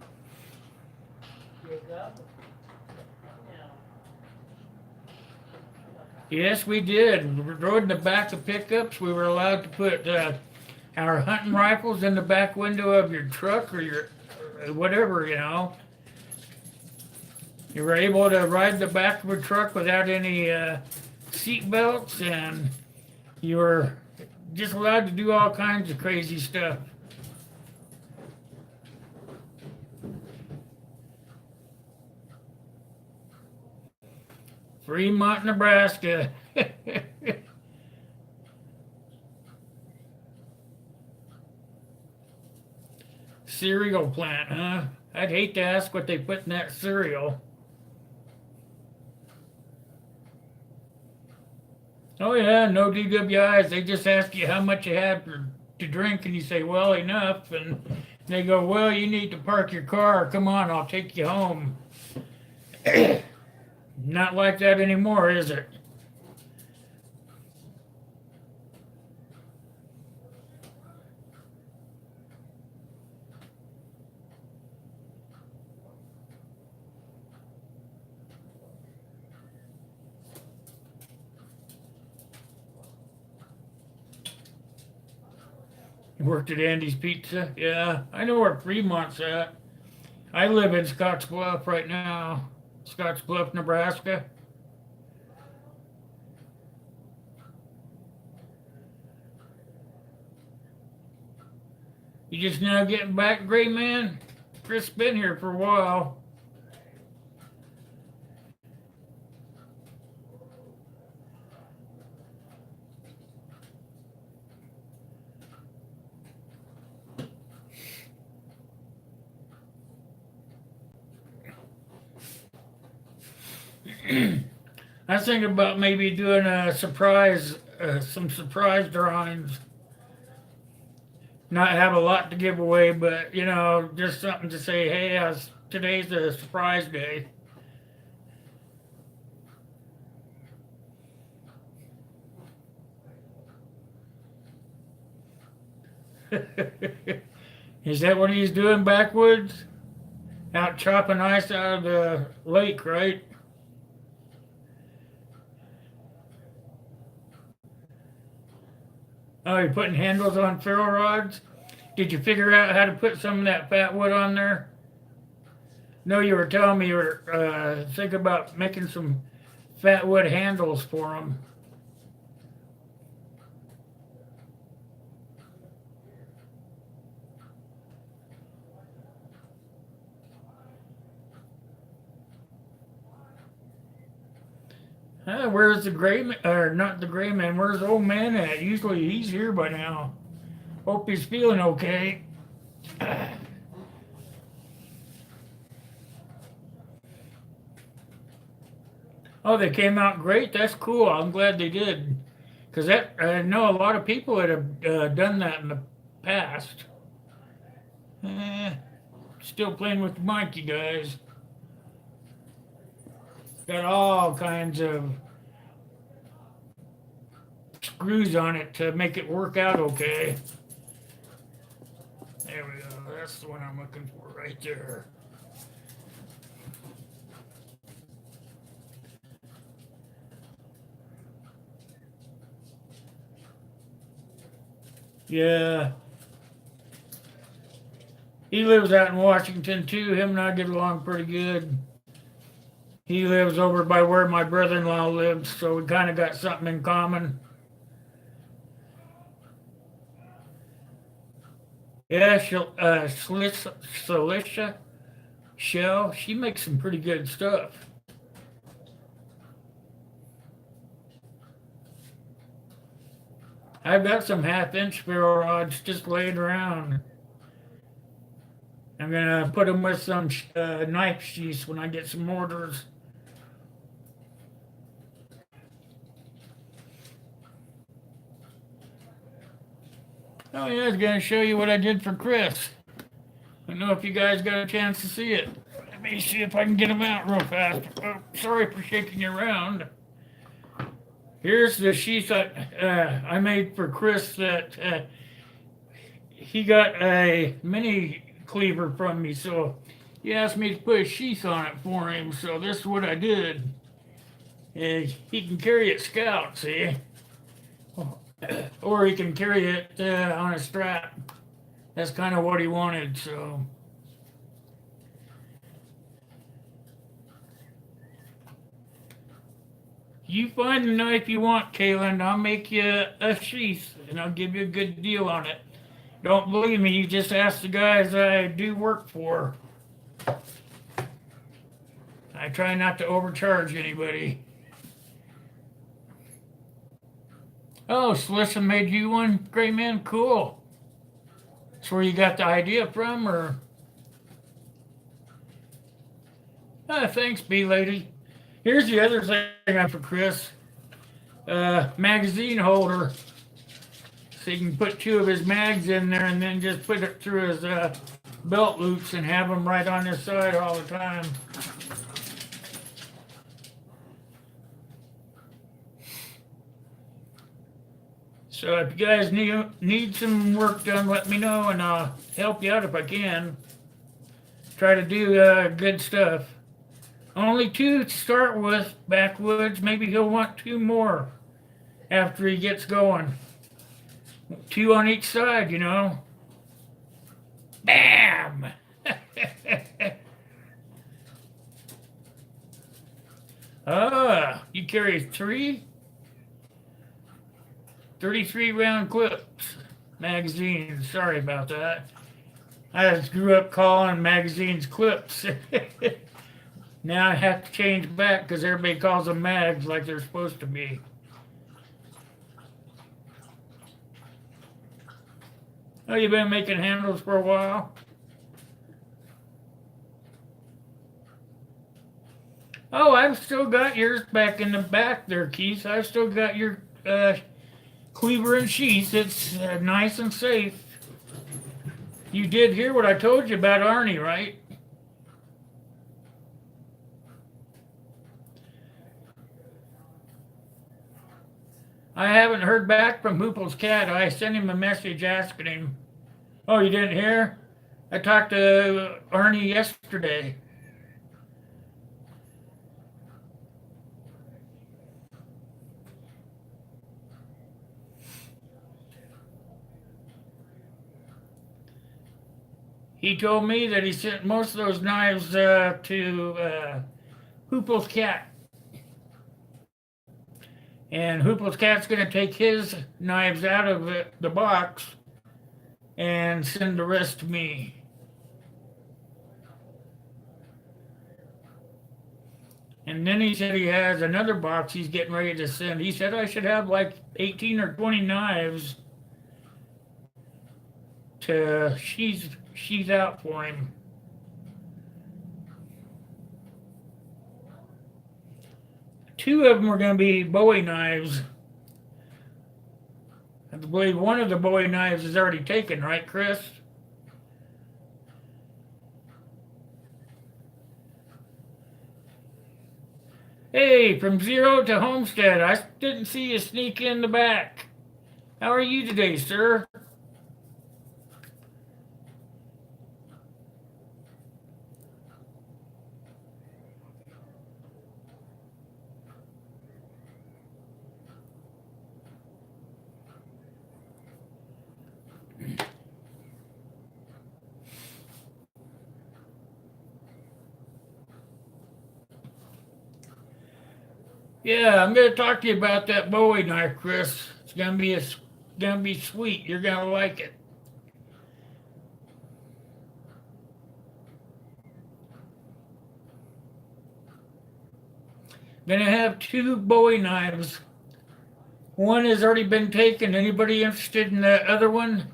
Yes, we did. We rode in the back of pickups. We were allowed to put our hunting rifles in the back window of your truck or your whatever, you know. You were able to ride the back of a truck without any seat belts, and you were just allowed to do all kinds of crazy stuff. Fremont, Nebraska. Cereal plant, huh? I'd hate to ask what they put in that cereal. Oh yeah, no DWIs. They just ask you how much you had to drink, and you say, "Well, enough." And they go, "Well, you need to park your car. Come on, I'll take you home." Not like that anymore, is it? Worked at Andy's Pizza. Yeah, I know where Fremont's at. I live in Scotts Bluff right now. Scotts Bluff, Nebraska. You just now getting back, Gray Man? Chris been here for a while. I was thinking about maybe doing a surprise, some surprise drawings. Not have a lot to give away, but you know, just something to say, hey, today's a surprise day. Is that what he's doing backwoods? Out chopping ice out of the lake, right? Oh, you're putting handles on ferro rods? Did you figure out how to put some of that fat wood on there? No, you were telling me you were thinking about making some fat wood handles for them. Where's the gray man, or not the gray man, where's the old man at? Usually he's here by now. Hope he's feeling okay. Oh, they came out great. That's cool. I'm glad they did. Because I know a lot of people that have done that in the past. Still playing with the mic, you guys. Got all kinds of screws on it to make it work out okay. There we go. That's the one I'm looking for right there. Yeah. He lives out in Washington too. Him and I get along pretty good. He lives over by where my brother-in-law lives, so we kind of got something in common. Yeah, Celicia Shell, she makes some pretty good stuff. I've got some half-inch ferro rods just laying around. I'm gonna put them with some knife sheaths when I get some orders. Oh yeah, I was gonna show you what I did for Chris. I don't know if you guys got a chance to see it. Let me see if I can get them out real fast. Oh, sorry for shaking you around. Here's the sheath I made for Chris that he got a mini cleaver from me, so he asked me to put a sheath on it for him, so this is what I did. And he can carry it scout, see? Or he can carry it on a strap. That's kind of what he wanted, so. You find the knife you want, Kaylin. I'll make you a sheath, and I'll give you a good deal on it. Don't believe me, you just ask the guys I do work for. I try not to overcharge anybody. Oh, Celissa made you one, Gray Man? Cool. That's where you got the idea from, or? Thanks, B-Lady. Here's the other thing I got for Chris. Magazine holder. So you can put 2 of his mags in there and then just put it through his belt loops and have them right on his side all the time. So if you guys need some work done, let me know and I'll help you out if I can. Try to do good stuff. Only 2 to start with, backwoods. Maybe he'll want 2 more after he gets going. 2 on each side, you know. Bam! Ah, you carry 33 round clips magazines. Sorry about that. I just grew up calling magazines clips. Now I have to change back because everybody calls them mags like they're supposed to be. Oh, you've been making handles for a while? Oh, I've still got yours back in the back there, Keith. I've still got your cleaver and sheath. It's nice and safe. You did hear what I told you about Arnie, right? I haven't heard back from Hoople's cat. I sent him a message asking him. Oh, you didn't hear? I talked to Arnie yesterday. He told me that he sent most of those knives to Hoople's cat. And Hoople's cat's going to take his knives out of the box and send the rest to me. And then he said he has another box he's getting ready to send. He said I should have like 18 or 20 knives to sheath out for him. Two of them are going to be Bowie knives. I believe one of the Bowie knives is already taken, right, Chris? Hey, from Zero to Homestead, I didn't see you sneak in the back. How are you today, sir? Yeah, I'm gonna talk to you about that Bowie knife, Chris. It's gonna be sweet. You're gonna like it. Gonna have two Bowie knives. One has already been taken. Anybody interested in the other one?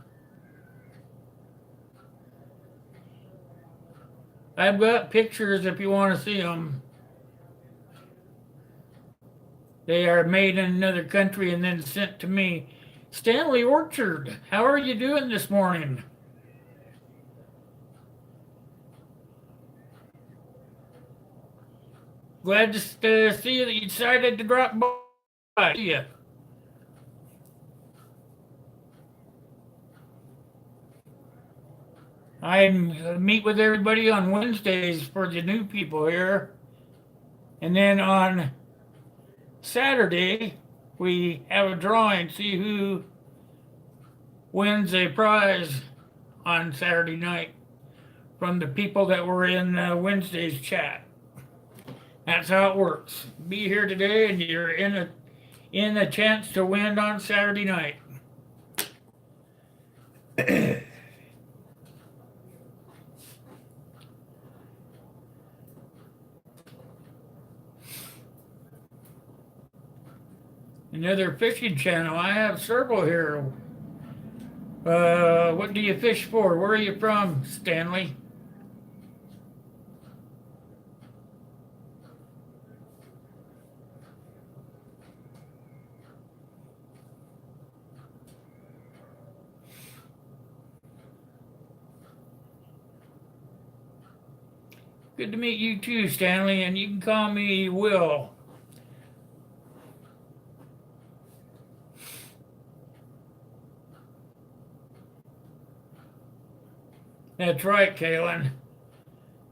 I've got pictures if you want to see them. They are made in another country and then sent to me. Stanley Orchard, how are you doing this morning? Glad to see you that you decided to drop by. Yeah. I meet with everybody on Wednesdays for the new people here. And then on Saturday, we have a drawing, see who wins a prize on Saturday night from the people that were in Wednesday's chat. That's how it works. Be here today and you're in a chance to win on Saturday night. Another fishing channel. I have several here. What do you fish for? Where are you from, Stanley? Good to meet you too, Stanley, and you can call me Will. That's right, Kaylin.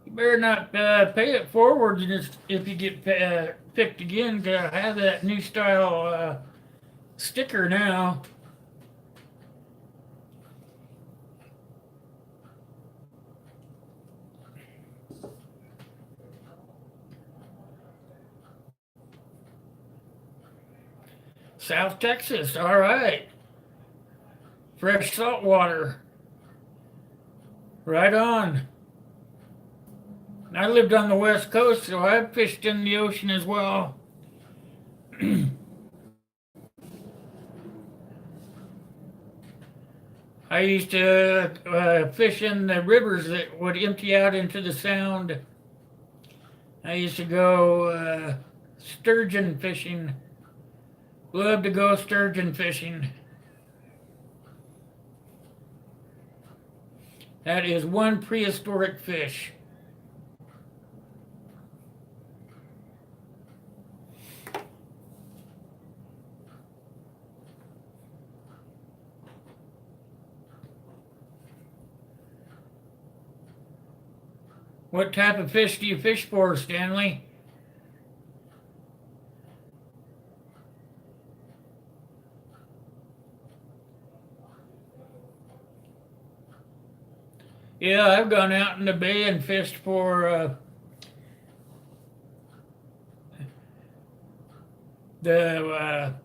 You better not pay it forward if you get picked again, because I have that new style sticker now. South Texas. All right. Fresh salt water. Right on. I lived on the West Coast, so I fished in the ocean as well. I used to fish in the rivers that would empty out into the Sound. I used to go sturgeon fishing. Love to go sturgeon fishing. That is one prehistoric fish. What type of fish do you fish for, Stanley? Yeah, I've gone out in the bay and fished for the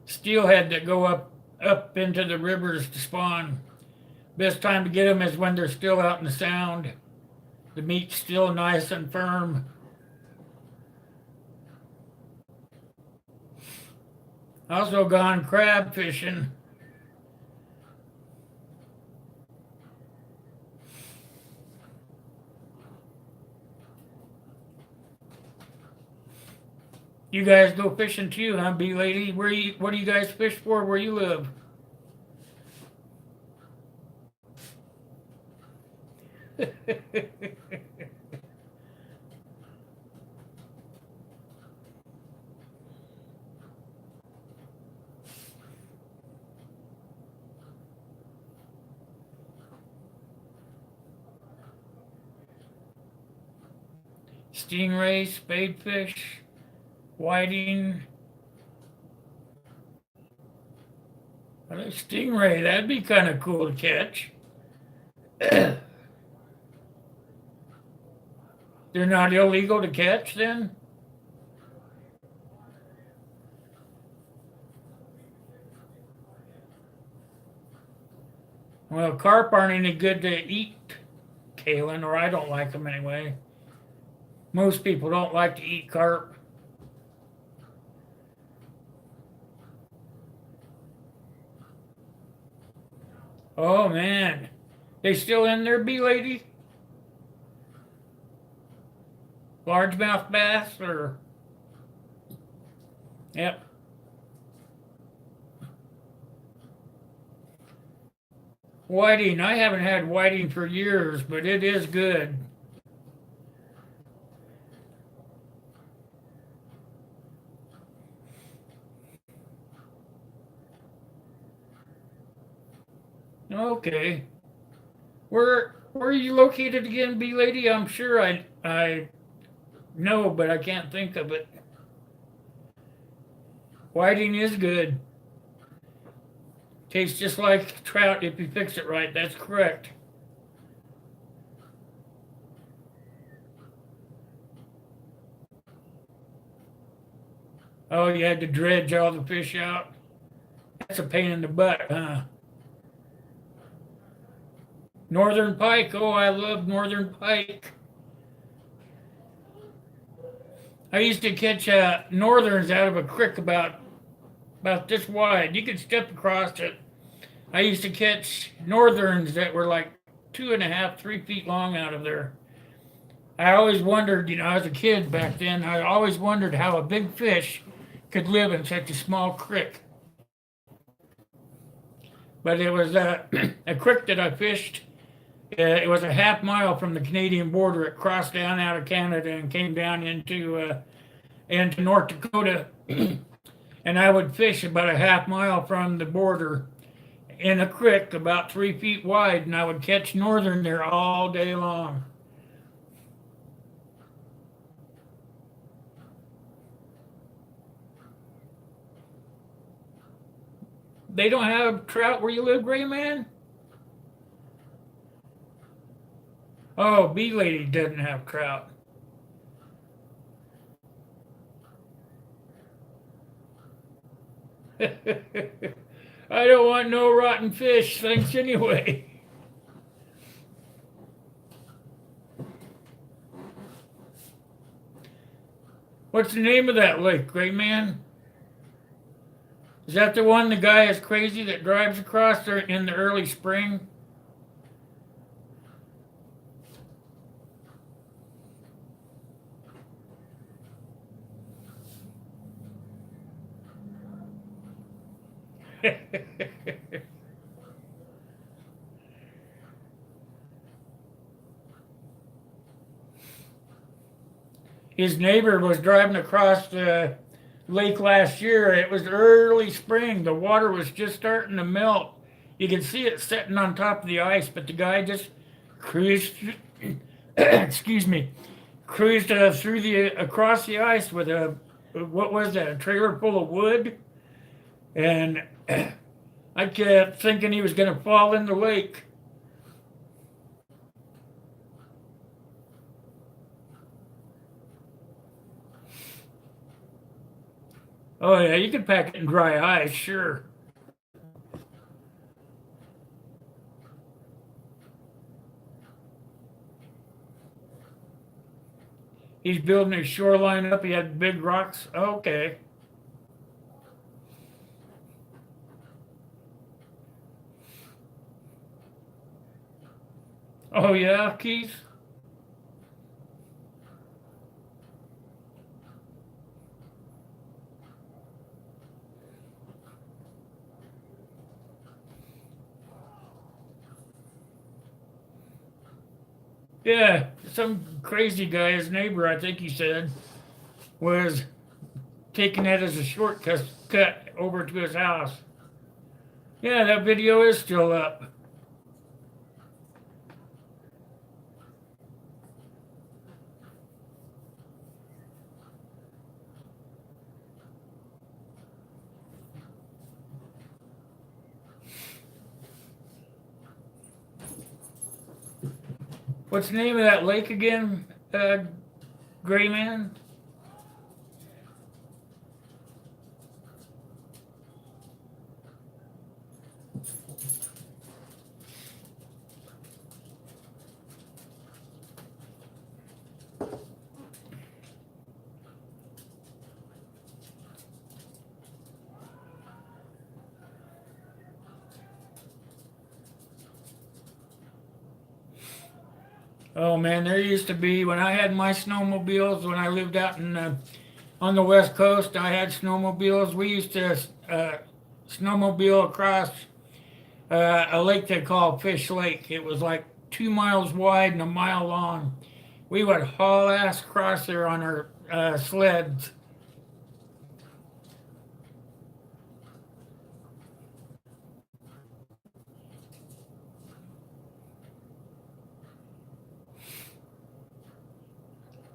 steelhead that go up into the rivers to spawn. Best time to get them is when they're still out in the Sound. The meat's still nice and firm. Also gone crab fishing. You guys go fishing too, huh, bee lady? What do you guys fish for where you live? Stingray, spadefish, whiting. A stingray, that'd be kind of cool to catch. They're not illegal to catch then? Well, carp aren't any good to eat, Kalen, or I don't like them anyway. Most people don't like to eat carp. Oh man, they still in there, bee lady? Largemouth bass or? Yep. Whiting, I haven't had whiting for years, but it is good. Okay. Where are you located again, bee lady? I'm sure I know, but I can't think of it. Whiting is good. Tastes just like trout if you fix it right. That's correct. Oh, you had to dredge all the fish out? That's a pain in the butt, huh? Northern pike. Oh, I love northern pike. I used to catch northerns out of a creek about this wide. You could step across it. I used to catch northerns that were like 2.5, 3 feet long out of there. I always wondered, I was a kid back then, I always wondered how a big fish could live in such a small creek. But it was a creek that I fished. It was a half-mile from the Canadian border. It crossed down out of Canada and came down into North Dakota. And I would fish about a half-mile from the border in a creek about 3 feet wide, and I would catch northern there all day long. They don't have trout where you live, Gray Man? Oh, bee lady doesn't have trout. I don't want no rotten fish, thanks anyway. What's the name of that lake, Gray Man? Is that the one the guy is crazy that drives across there in the early spring? His neighbor was driving across the lake last year. It was early spring. The water was just starting to melt. You could see it sitting on top of the ice, but the guy just cruised, excuse me, cruised through the across the ice with a what was that? A trailer full of wood, and I kept thinking he was going to fall in the lake. Oh yeah, you can pack it in dry ice, sure. He's building his shoreline up. He had big rocks. Okay. Oh yeah, Keith. Yeah, some crazy guy, his neighbor, I think he said, was taking that as a shortcut cut over to his house. Yeah, that video is still up. What's the name of that lake again, Gray Man? Oh man, there used to be when I had my snowmobiles when I lived out in on the west coast. I had snowmobiles. We used to snowmobile across a lake they call Fish Lake. It was like 2 miles wide and a mile long. We would haul ass across there on our sleds.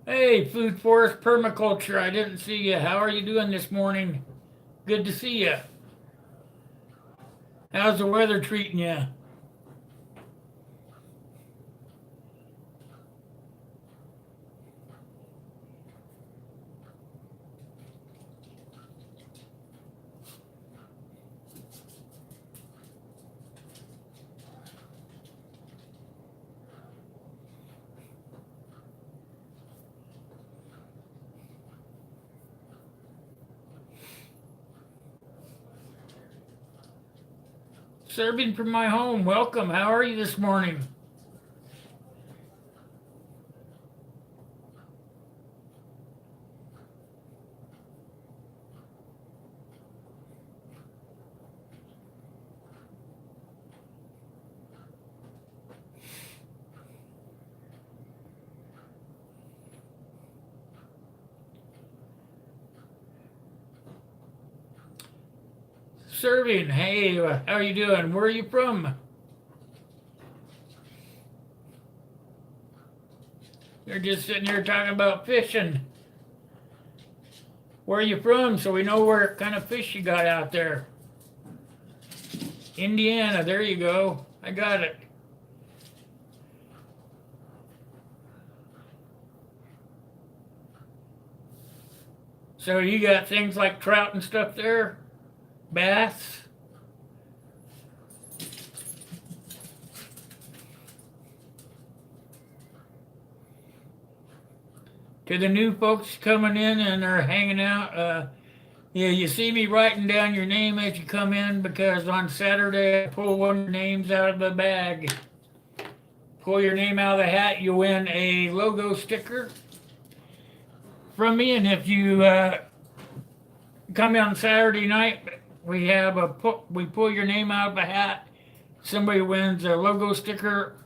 Hey, Food Forest Permaculture, I didn't see you. How are you doing this morning? Good to see you. How's the weather treating you? Serving from my home. Welcome. How are you this morning? Serving. Hey, how are you doing? Where are you from? You're just sitting here talking about fishing. Where are you from so we know what kind of fish you got out there? Indiana. There you go. I got it. So you got things like trout and stuff there? bass. To the new folks coming in and are hanging out, yeah, you see me writing down your name as you come in because on Saturday I pull one of your names out of the bag. Pull your name out of the hat, you win a logo sticker from me. And if you come in on Saturday night, we have we pull your name out of a hat. Somebody wins a logo sticker,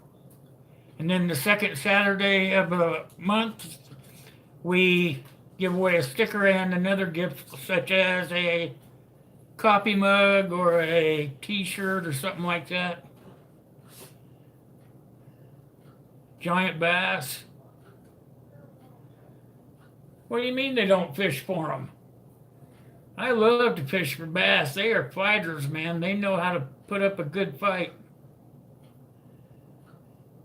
and then the second Saturday of the month, we give away a sticker and another gift, such as a coffee mug or a T-shirt or something like that. Giant bass. What do you mean they don't fish for them? I love to fish for bass. They are fighters, man. They know how to put up a good fight.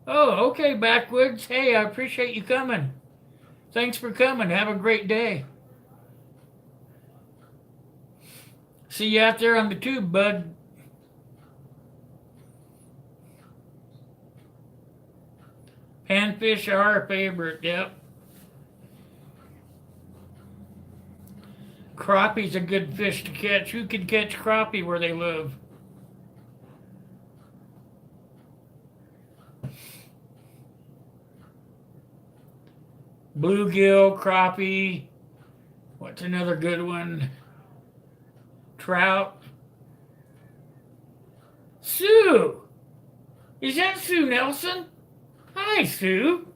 Oh, okay, Backwoods. Hey, I appreciate you coming. Thanks for coming. Have a great day. See you out there on the tube, bud. Panfish are our favorite, yep. Crappie's a good fish to catch. Who can catch crappie where they live? Bluegill, crappie. What's another good one? Trout. Sue! Is that Sue Nelson? Hi, Sue.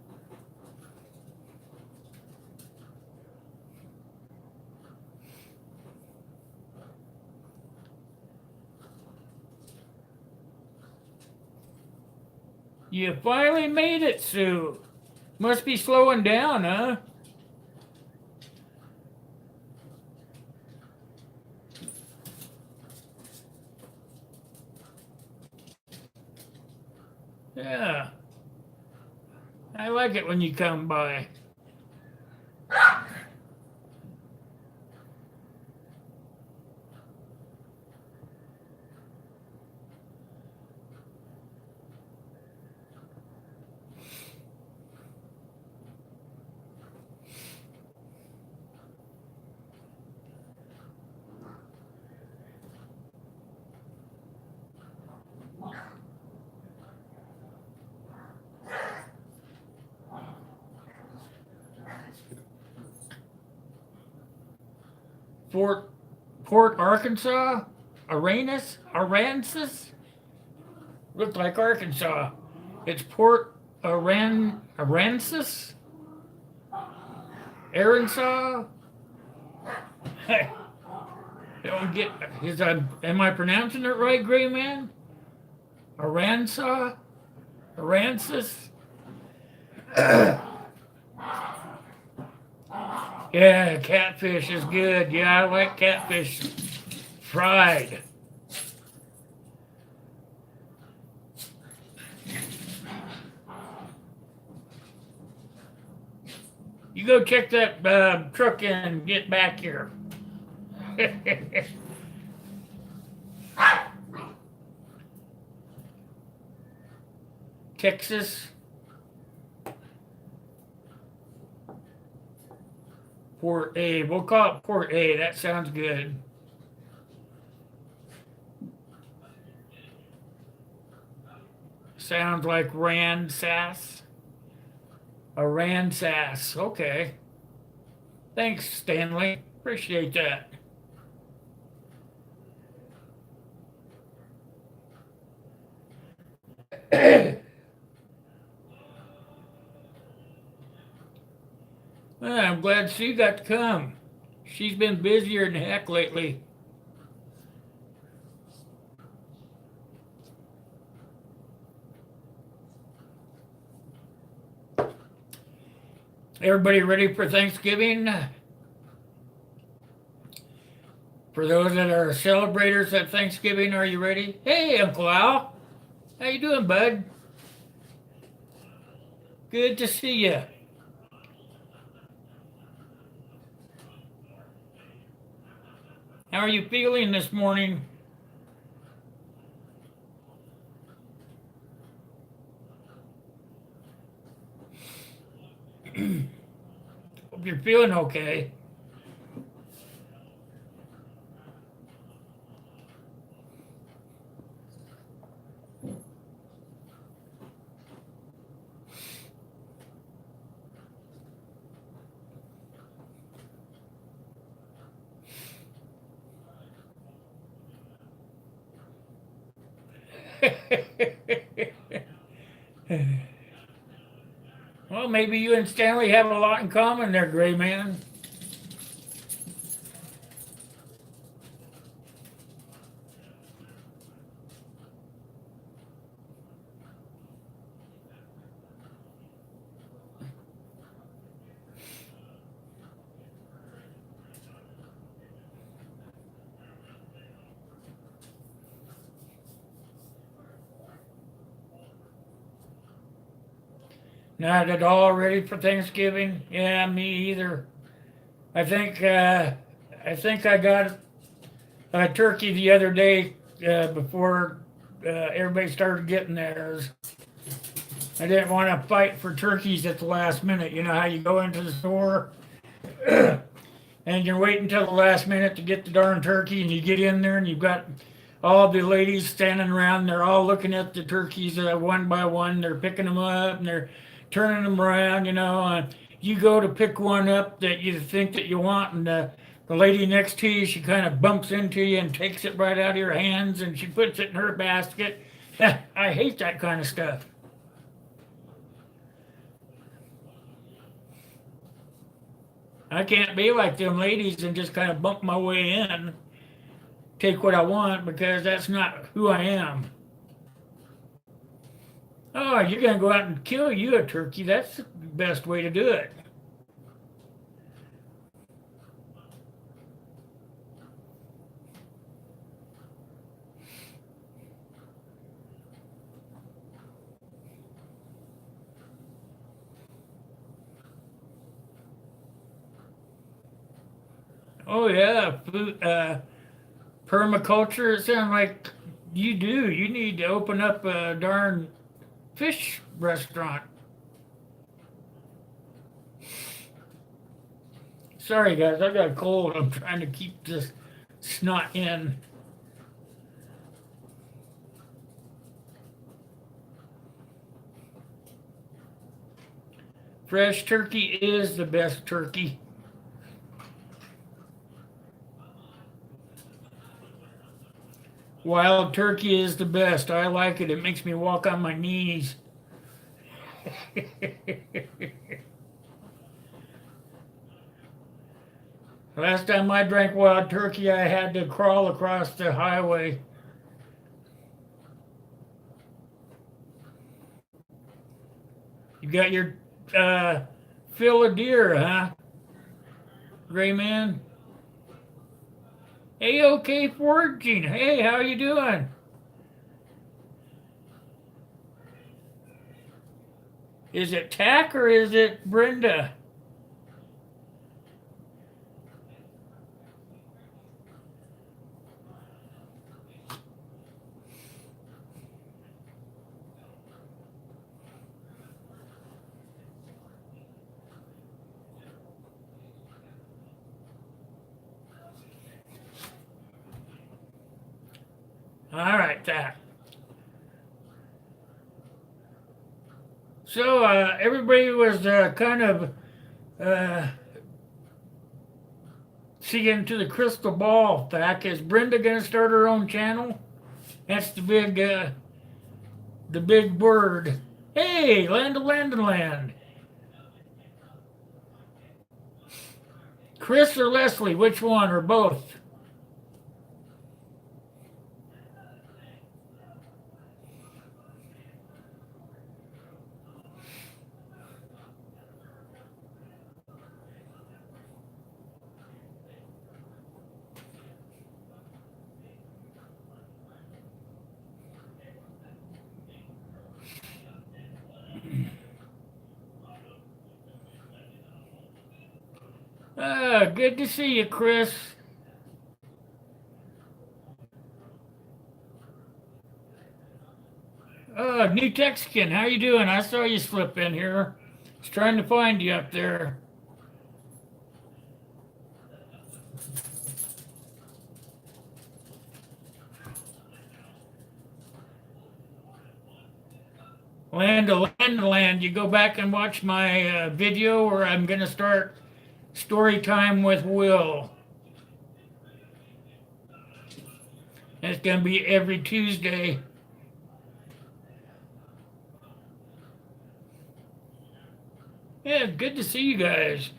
You finally made it, Sue. Must be slowing down, huh? Yeah. I like it when you come by. Port Arkansas? Aransas? Looked like Arkansas. It's Port Aransas? Aransaw? Don't get. Am I pronouncing it right, Gray Man? Aransaw? Aransas? Yeah, catfish is good. Yeah, I like catfish fried. You go check that truck in and get back here. Texas. Port A. We'll call it Port A. That sounds good. Sounds like Ransas. Aransas. Okay. Thanks, Stanley. Appreciate that. Well, I'm glad she got to come. She's been busier than heck lately. Everybody ready for Thanksgiving? For those that are celebrators at Thanksgiving, are you ready? Hey, Uncle Al. How you doing, bud? Good to see you. How How are you feeling this morning? Hope you're feeling okay. Well, maybe you and Stanley have a lot in common there, Gray Man. Not at all ready for Thanksgiving. Yeah, me either. I think I got a turkey the other day before everybody started getting theirs. I didn't want to fight for turkeys at the last minute. You know how you go into the store and you're waiting until the last minute to get the darn turkey, and you get in there and you've got all the ladies standing around. They're all looking at the turkeys one by one. They're picking them up and they're turning them around. You go to pick one up that you think that you want, and the lady next to you, she kind of bumps into you and takes it right out of your hands, and she puts it in her basket. I hate that kind of stuff. I can't be like them ladies and just kind of bump my way in, take what I want, because that's not who I am. Oh, you're going to go out and kill you a turkey. That's the best way to do it. Oh, yeah. Permaculture, it sounds like you do. You need to open up a darn fish restaurant. Sorry, guys, I got a cold. I'm trying to keep this snot in. Fresh turkey is the best turkey. Wild turkey is the best. I like it. It makes me walk on my knees. Last time I drank wild turkey, I had to crawl across the highway. You got your fill of deer, huh, Gray Man? Hey, okay, foraging. Hey, how you doing? Is it Tack or is it Brenda? All right, Tack. So everybody was kind of seeing to the crystal ball. Tack, is Brenda gonna start her own channel? That's the big word. Hey, Land of Land and Land. Chris or Leslie, which one or both? Good to see you, Chris. New Texican, how you doing? I saw you slip in here. I was trying to find you up there. Land of Land. You go back and watch my video where I'm going to start story time with Will. It's going to be every Tuesday. Yeah, good to see you guys.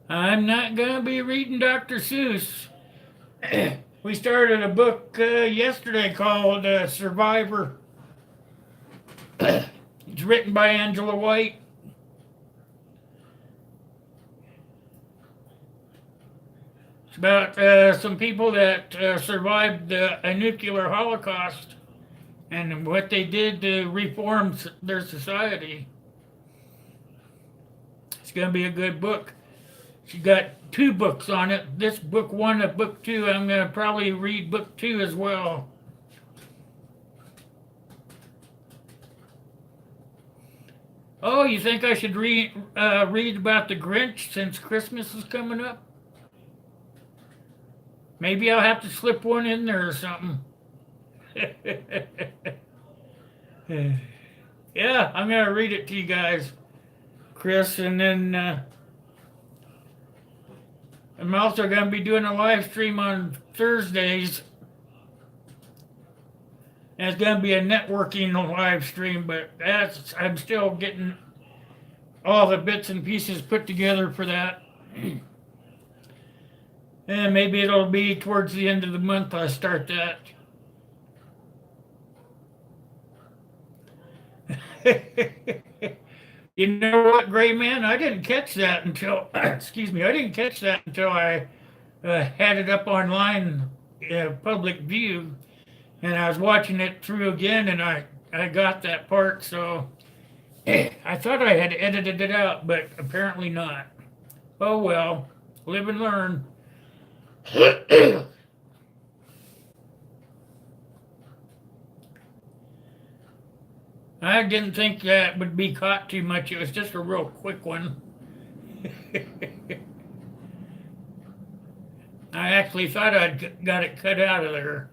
I'm not going to be reading Dr. Seuss. We started a book yesterday called Survivor. It's written by Angela White. It's about some people that survived a nuclear holocaust and what they did to reform their society. It's going to be a good book. She got 2 books on it. This book 1 and book 2. I'm going to probably read book 2 as well. Oh, you think I should read about the Grinch since Christmas is coming up? Maybe I'll have to slip one in there or something. Yeah, I'm going to read it to you guys, Chris, and then I'm also going to be doing a live stream on Thursdays. And it's going to be a networking live stream, but I'm still getting all the bits and pieces put together for that. And maybe it'll be towards the end of the month I start that. You know what, Gray Man? I didn't catch that until, excuse me, I didn't catch that until I had it up online, public view, and I was watching it through again, and I got that part, so I thought I had edited it out, but apparently not. Oh well, live and learn. I didn't think that would be caught too much. It was just a real quick one. I actually thought I'd got it cut out of there.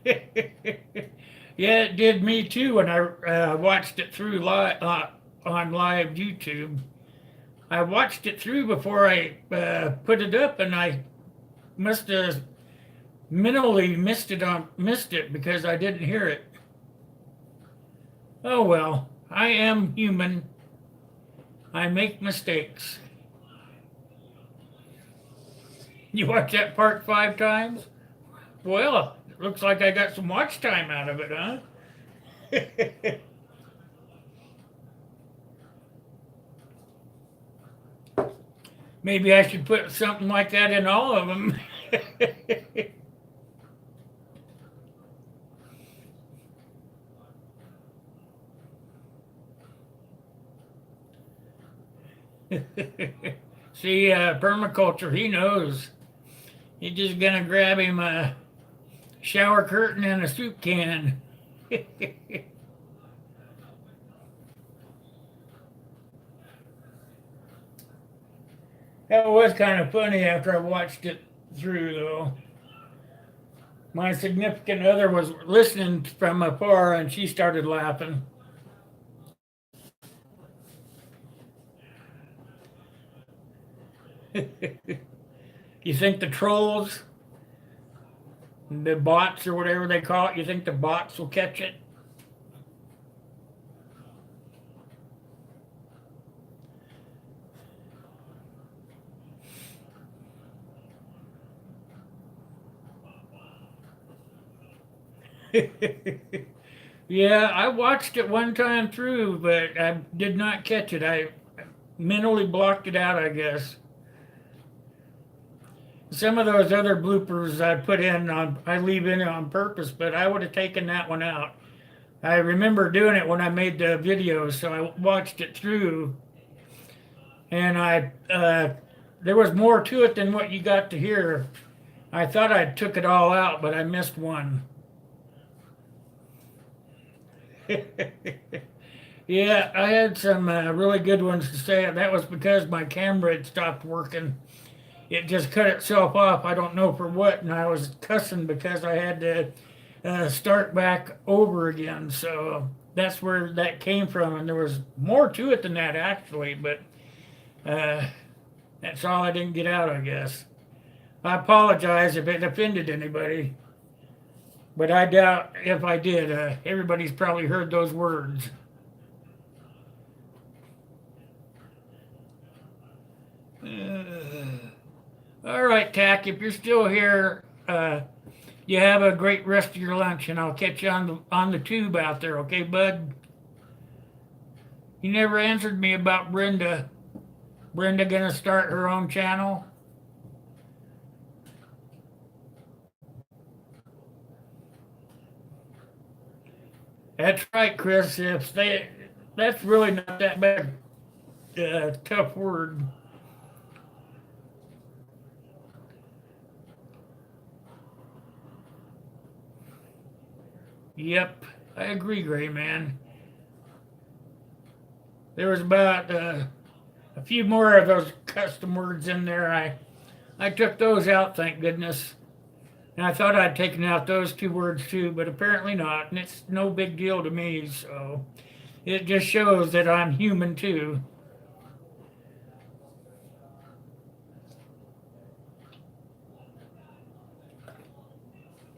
Yeah, it did me too when I watched it through live on live YouTube. I watched it through before I put it up, and I must have mentally missed it because I didn't hear it. Oh well, I am human. I make mistakes. You watch that part 5 times? Well, it looks like I got some watch time out of it, huh? Maybe I should put something like that in all of them. See, permaculture, he knows. He's just gonna grab him a shower curtain and a soup can. That was kind of funny after I watched it through, though. My significant other was listening from afar, and she started laughing. You think the trolls, the bots or whatever they call it, you think the bots will catch it? Yeah, I watched it one time through, but I did not catch it. I mentally blocked it out, I guess. Some of those other bloopers I put in I leave in on purpose, but I would have taken that one out. I remember doing it when I made the video, so I watched it through, and there was more to it than what you got to hear. I thought I took it all out, but I missed one. Yeah, I had some really good ones to say. That was because my camera had stopped working. It just cut itself off. I don't know for what, and I was cussing because I had to start back over again. So that's where that came from, and there was more to it than that actually. But uh, that's all I didn't get out, I guess. I apologize if it offended anybody, but I doubt if I did. Everybody's probably heard those words. All right, Tack, if you're still here, you have a great rest of your lunch, and I'll catch you on the tube out there, okay, bud? You never answered me about Brenda. Brenda gonna start her own channel? That's right, Chris. That's really not that bad. Tough word. Yep, I agree, Gray Man. There was about a few more of those custom words in there. I took those out, thank goodness. And I thought I'd taken out those two words too, but apparently not. And it's no big deal to me, so it just shows that I'm human too.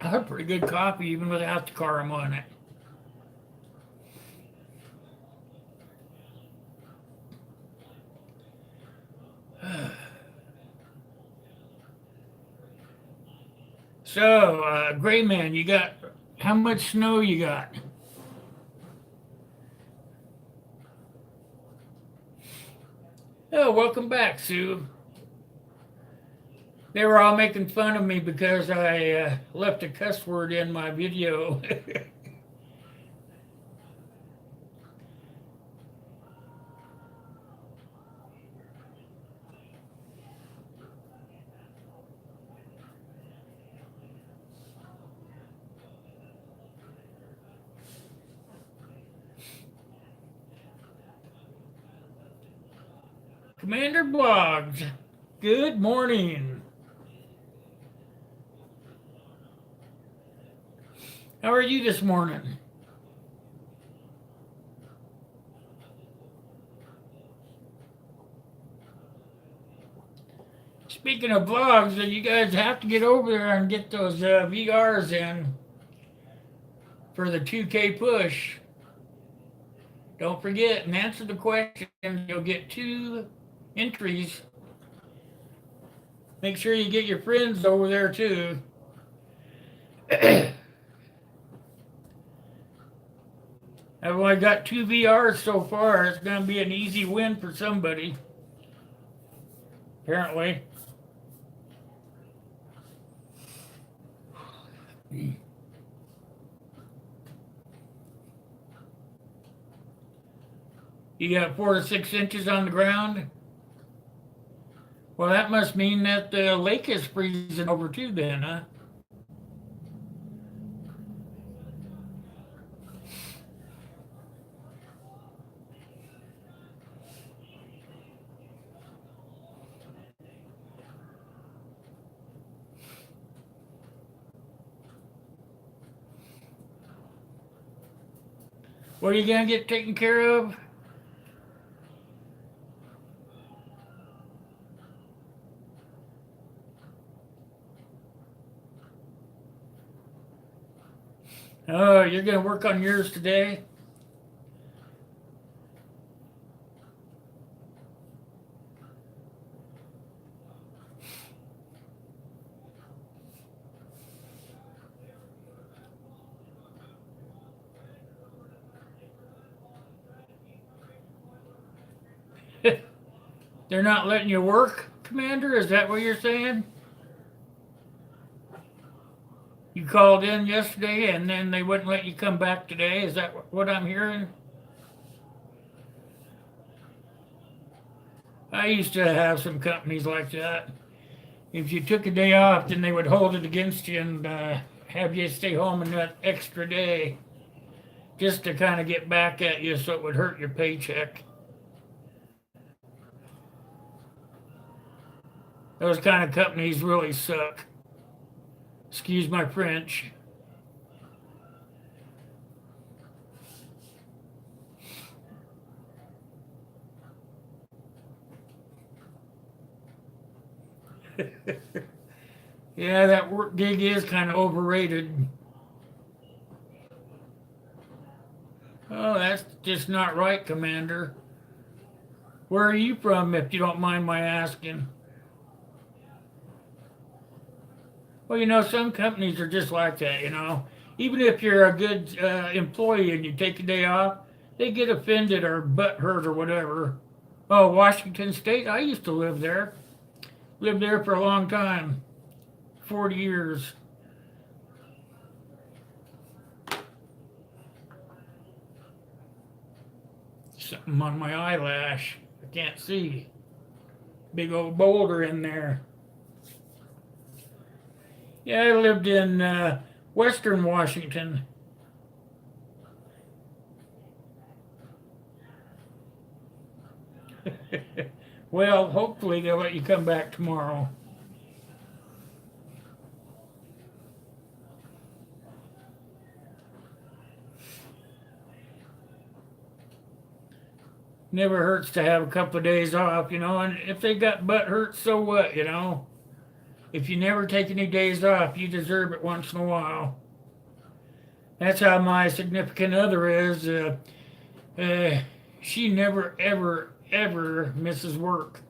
I had pretty good coffee even without the caramel in it. So, Gray Man, you got how much snow you got? Oh, welcome back, Sue. They were all making fun of me because I left a cuss word in my video. Commander Blogs, good morning. How are you this morning? Speaking of vlogs, you guys have to get over there and get those VRs in for the 2K push. Don't forget and answer the question. You'll get 2 entries. Make sure you get your friends over there too. I've only got 2 VRs so far. It's going to be an easy win for somebody. Apparently. You got 4 to 6 inches on the ground? Well, that must mean that the lake is freezing over too then, huh? What are you going to get taken care of? Oh, you're going to work on yours today? They're not letting you work, Commander? Is that what you're saying? You called in yesterday and then they wouldn't let you come back today. Is that what I'm hearing? I used to have some companies like that. If you took a day off, then they would hold it against you and have you stay home in that extra day just to kind of get back at you so it would hurt your paycheck. Those kind of companies really suck. Excuse my French. Yeah, that work gig is kind of overrated. Oh, that's just not right, Commander. Where are you from, if you don't mind my asking? Well, some companies are just like that. Even if you're a good employee and you take a day off, they get offended or butt hurt or whatever. Oh, Washington State, I used to live there. Lived there for a long time, 40 years. Something on my eyelash. I can't see. Big old boulder in there. Yeah, I lived in Western Washington. Well, hopefully they'll let you come back tomorrow. Never hurts to have a couple of days off, and if they got butt hurt, so what? If you never take any days off, you deserve it once in a while. That's how my significant other is. She never, ever, ever misses work.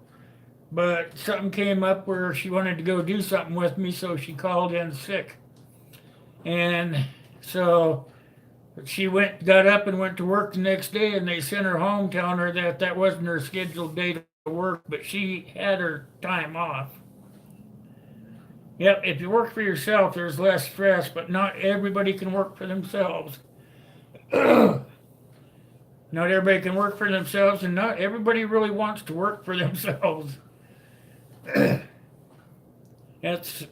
But something came up where she wanted to go do something with me, so she called in sick. And so she got up and went to work the next day, and they sent her home telling her that that wasn't her scheduled day to work, but she had her time off. Yep, if you work for yourself, there's less stress, but not everybody can work for themselves. Not everybody can work for themselves, and not everybody really wants to work for themselves. That's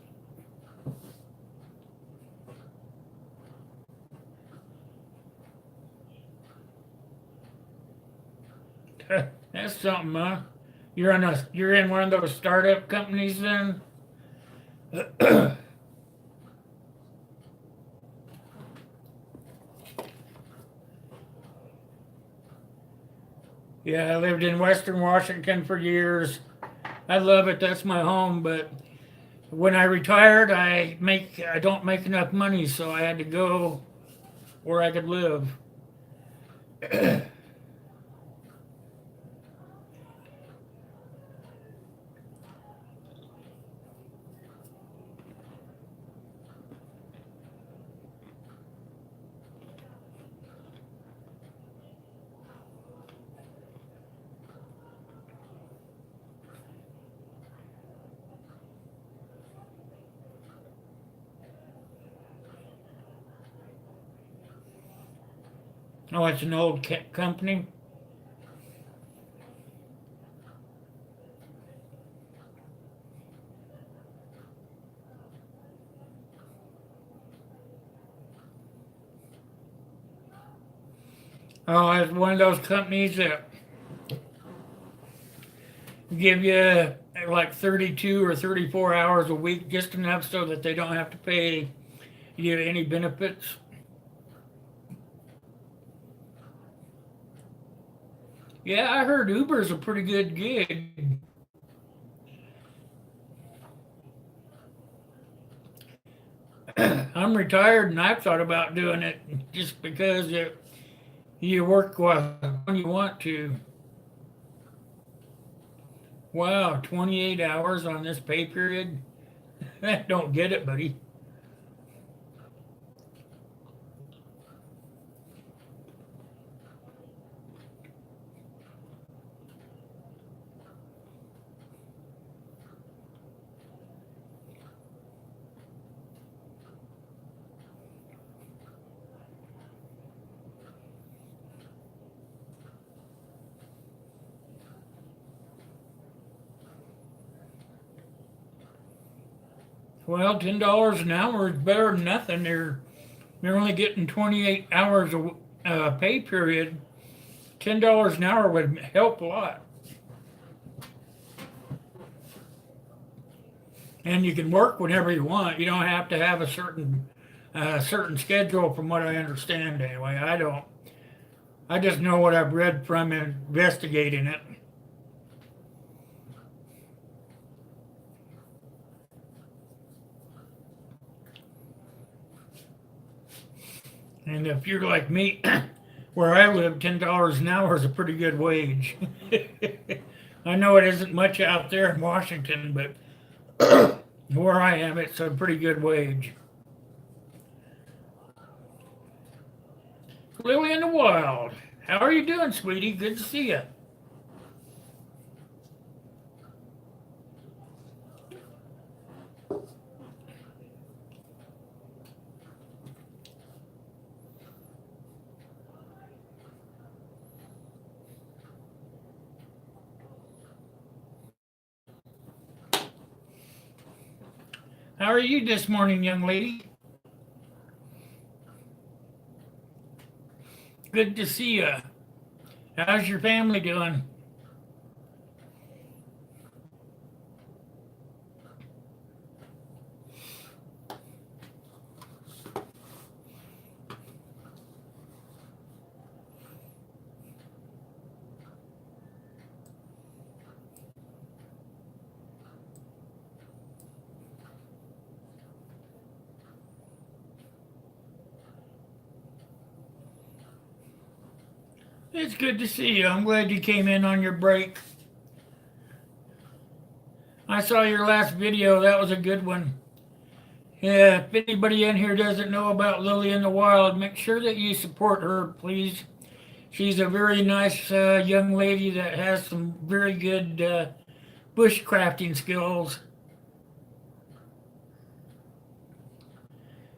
that's something, huh? You're in one of those startup companies then? Yeah, I lived in Western Washington for years. I love it. That's my home, but when I retired, I don't make enough money, so I had to go where I could live. Oh, it's an old company. Oh, it's one of those companies that give you like 32 or 34 hours a week, just enough so that they don't have to pay you any benefits. Yeah, I heard Uber's a pretty good gig. I'm retired and I've thought about doing it just because you work when you want to. Wow, 28 hours on this pay period? Don't get it, buddy. Well, $10 an hour is better than nothing. They're only getting 28 hours a pay period. $10 an hour would help a lot. And you can work whenever you want. You don't have to have a certain schedule, from what I understand. Anyway, I don't. I just know what I've read from investigating it. And if you're like me, where I live, $10 an hour is a pretty good wage. I know it isn't much out there in Washington, but where I am, it's a pretty good wage. Lily in the Wild. How are you doing, sweetie? Good to see you. How are you this morning, young lady? Good to see you. How's your family doing? It's good to see you. I'm glad you came in on your break. I saw your last video. That was a good one. Yeah, if anybody in here doesn't know about Lily in the Wild, make sure that you support her, please. She's a very nice young lady that has some very good bushcrafting skills.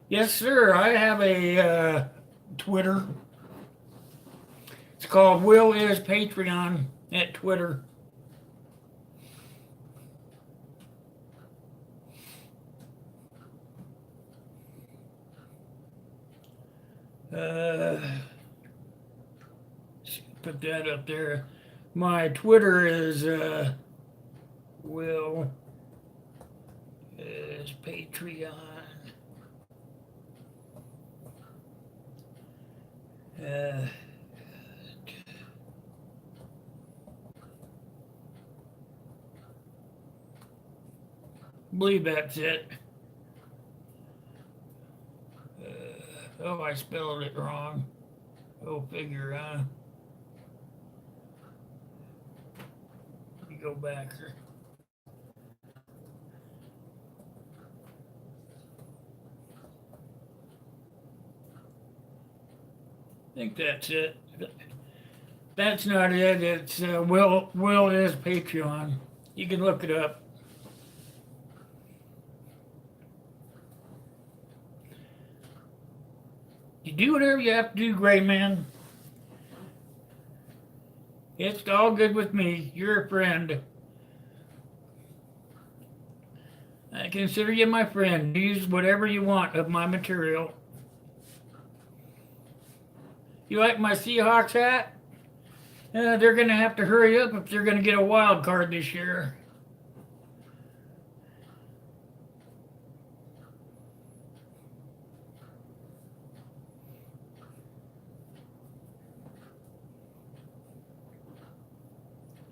Yes, sir. I have a Twitter. It's called Will Is Patreon at Twitter. Put that up there. My Twitter is Will Is Patreon. Believe that's it. Oh, I spelled it wrong. Go figure, huh? Let me go back here. I think that's it. That's not it. It's Will Is Patreon. You can look it up. You do whatever you have to do, Gray Man. It's all good with me. You're a friend. I consider you my friend. Use whatever you want of my material. You like my Seahawks hat? They're going to have to hurry up if they're going to get a wild card this year.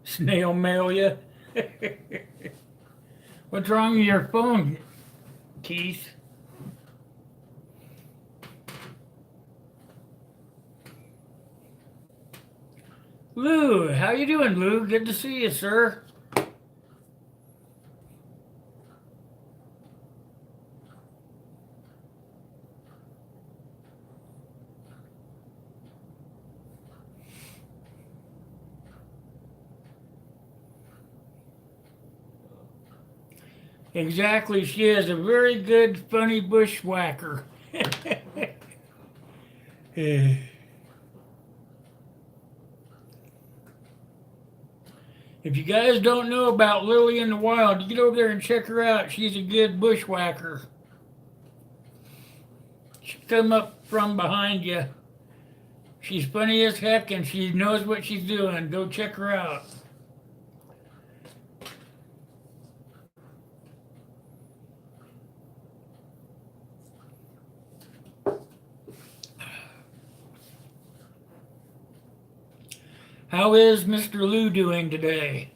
Snail mail you. What's wrong with your phone, Keith? Lou, how you doing, Lou? Good to see you, sir. Exactly, she is a very good, funny bushwhacker. If you guys don't know about Lily in the Wild, you get over there and check her out. She's a good bushwhacker. She'll come up from behind you. She's funny as heck and she knows what she's doing. Go check her out. How is Mr. Lou doing today?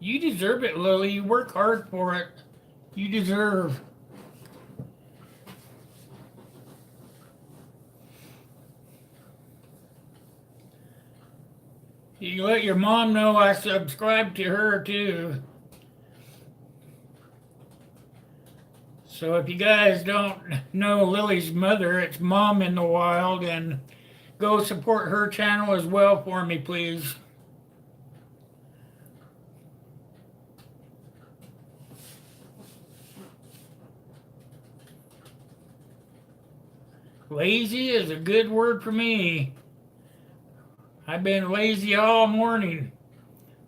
You deserve it, Lily. You work hard for it. You deserve. You let your mom know I subscribe to her too. So if you guys don't know Lily's mother, it's Mom in the Wild, and go support her channel as well for me, please. Lazy is a good word for me. I've been lazy all morning.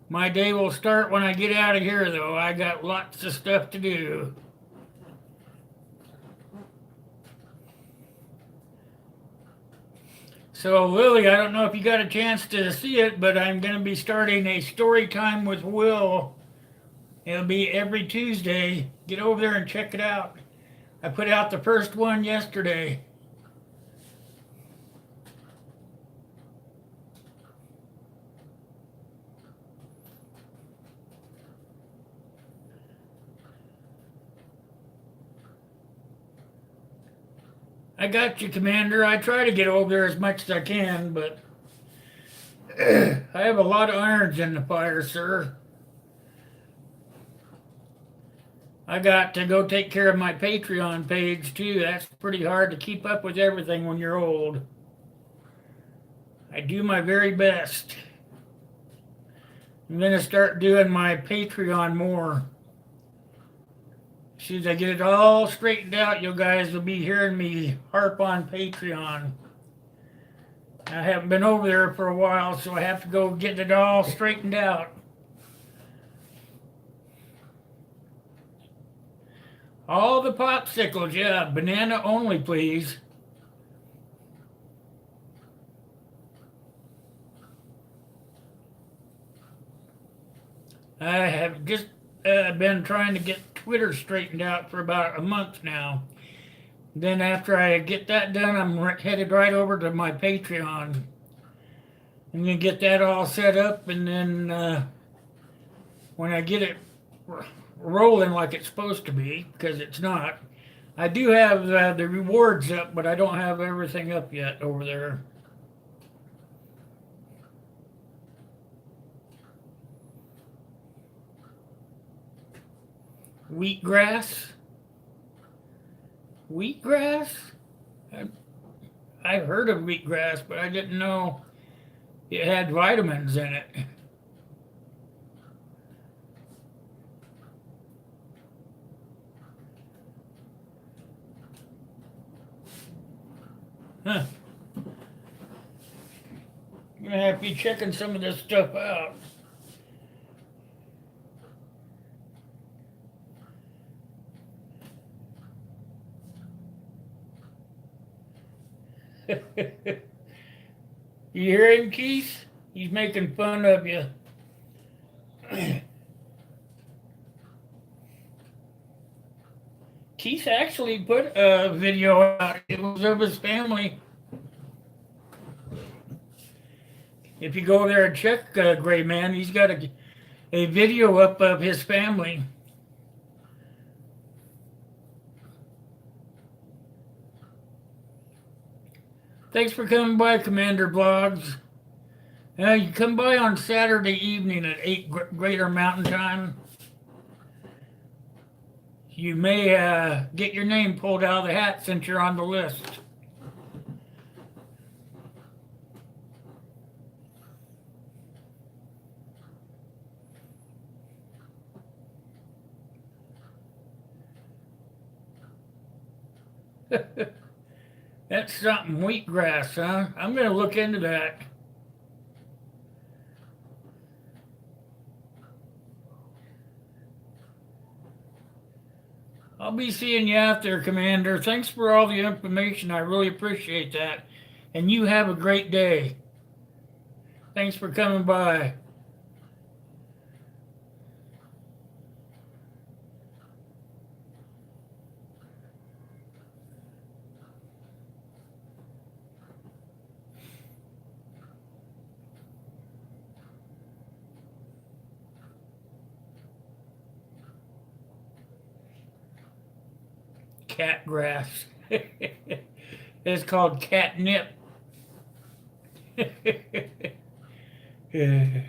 My day will start when I get out of here, though. I got lots of stuff to do. So, Lily, I don't know if you got a chance to see it, but I'm going to be starting a story time with Will. It'll be every Tuesday. Get over there and check it out. I put out the first one yesterday. I got you, Commander. I try to get over there as much as I can, but I have a lot of irons in the fire, sir. I got to go take care of my Patreon page, too. That's pretty hard to keep up with everything when you're old. I do my very best. I'm going to start doing my Patreon more. As soon as I get it all straightened out, you guys will be hearing me harp on Patreon. I haven't been over there for a while, so I have to go get it all straightened out. All the popsicles, yeah, banana only, please. I have just been trying to get Twitter straightened out for about a month now. Then after I get that done, I'm headed right over to my Patreon. I'm going to get that all set up, and then when I get it rolling like it's supposed to be, because it's not, I do have the rewards up, but I don't have everything up yet over there. Wheatgrass? Wheatgrass? I've heard of wheatgrass, but I didn't know it had vitamins in it. Huh. I'm gonna have to be checking some of this stuff out. You hear him, Keith? He's making fun of you. Keith actually put a video out. It was of his family. If you go there and check Gray Man, he's got a video up of his family. Thanks for coming by, Commander Blogs. You come by on Saturday evening at 8 Greater Mountain Time. You may get your name pulled out of the hat since you're on the list. That's something, wheatgrass, huh? I'm gonna look into that. I'll be seeing you out there, Commander. Thanks for all the information. I really appreciate that. And you have a great day. Thanks for coming by. Cat grass. It's called catnip. Yeah.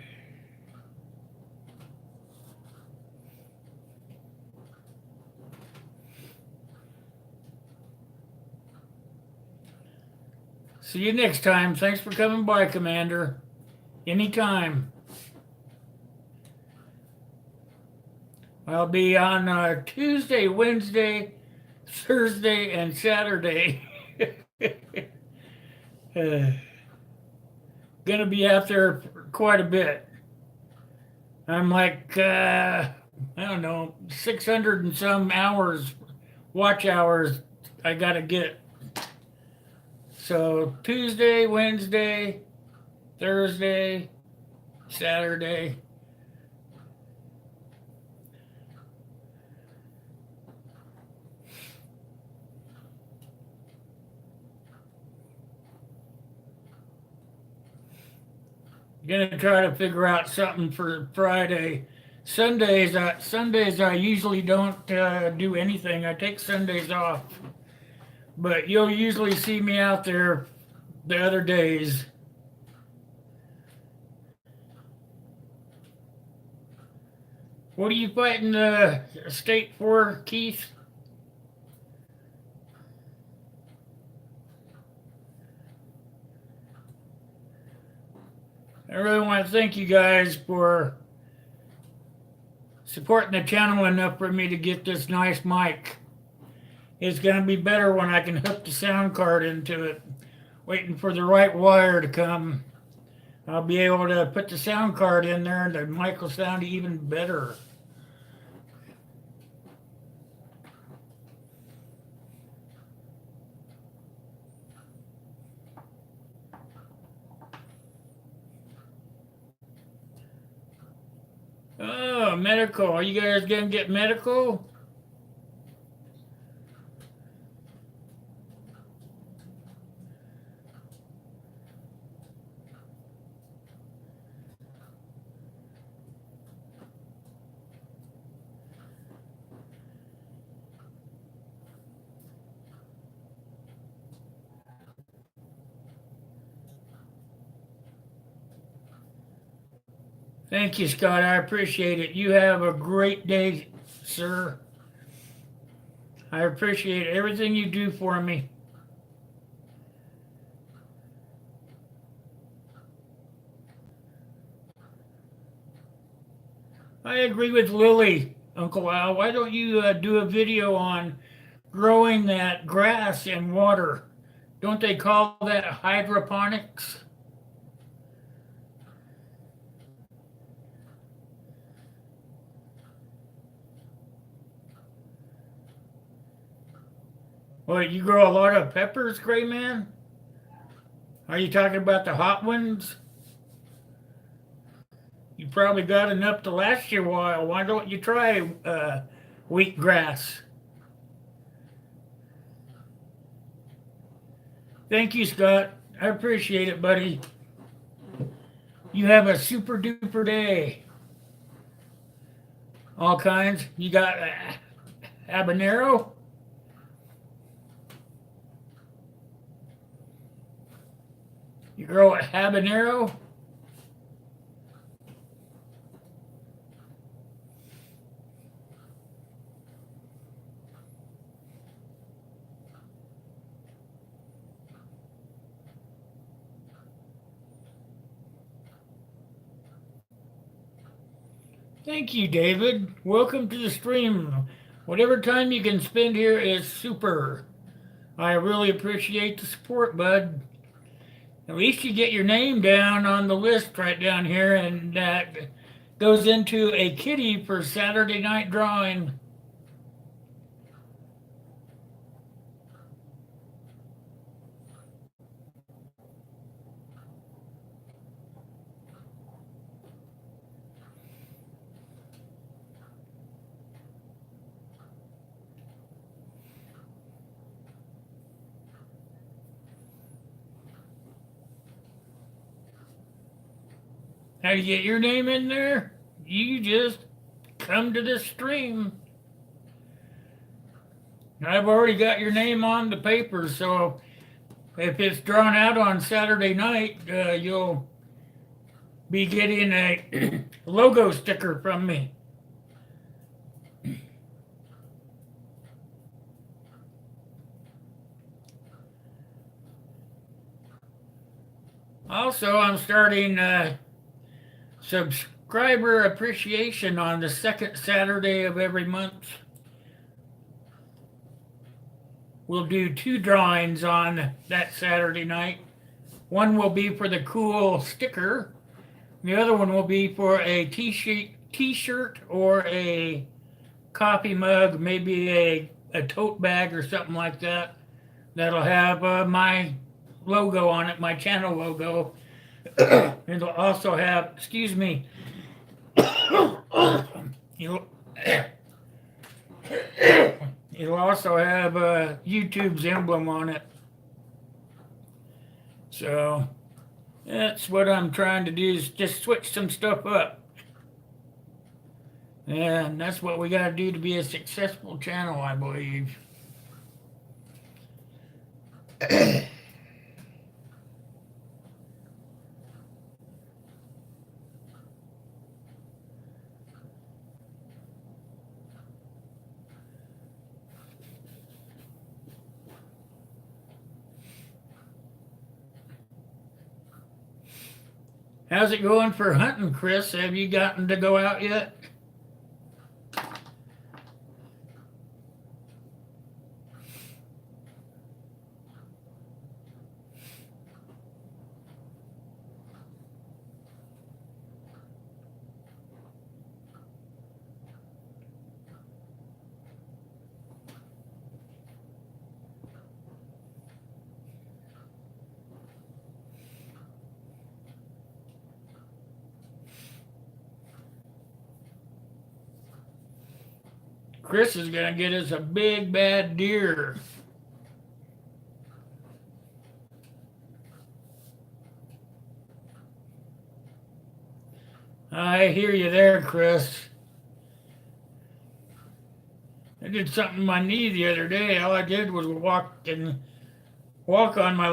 See you next time. Thanks for coming by, Commander. Anytime. I'll be on Tuesday, Wednesday, Thursday, and Saturday. Gonna be out there for quite a bit. I'm like, I don't know, 600 and some hours, watch hours I gotta get. So Tuesday, Wednesday, Thursday, Saturday. Gonna try to figure out something for Friday. Sundays, I usually don't do anything. I take Sundays off, but you'll usually see me out there the other days. What are you fighting the state for, Keith? I really want to thank you guys for supporting the channel enough for me to get this nice mic. It's going to be better when I can hook the sound card into it. Waiting for the right wire to come. I'll be able to put the sound card in there and the mic will sound even better. Oh, medical. Are you guys going to get medical? Thank you, Scott. I appreciate it. You have a great day, sir. I appreciate everything you do for me. I agree with Lily, Uncle Al. Why don't you do a video on growing that grass in water? Don't they call that hydroponics? Well, you grow a lot of peppers, Gray Man? Are you talking about the hot ones? You probably got enough to last you a while. Why don't you try wheatgrass? Thank you, Scott. I appreciate it, buddy. You have a super duper day. All kinds. You got habanero? You grow a habanero? Thank you, David. Welcome to the stream. Whatever time you can spend here is super. I really appreciate the support, bud. At least you get your name down on the list right down here, and that goes into a kitty for Saturday night drawing. How do you get your name in there? You just come to this stream. I've already got your name on the paper, so if it's drawn out on Saturday night, you'll be getting a logo sticker from me. Also, I'm starting subscriber appreciation on the second Saturday of every month. We'll do 2 drawings on that Saturday night. One will be for the cool sticker. The other one will be for a t-shirt or a coffee mug, maybe a tote bag or something like that. That'll have my logo on it, my channel logo. It'll also have, excuse me, it'll also have YouTube's emblem on it. So that's what I'm trying to do, is just switch some stuff up. And that's what we got to do to be a successful channel, I believe. How's it going for hunting, Chris? Have you gotten to go out yet? Chris is going to get us a big bad deer. I hear you there, Chris. I did something to my knee the other day. All I did was walk on my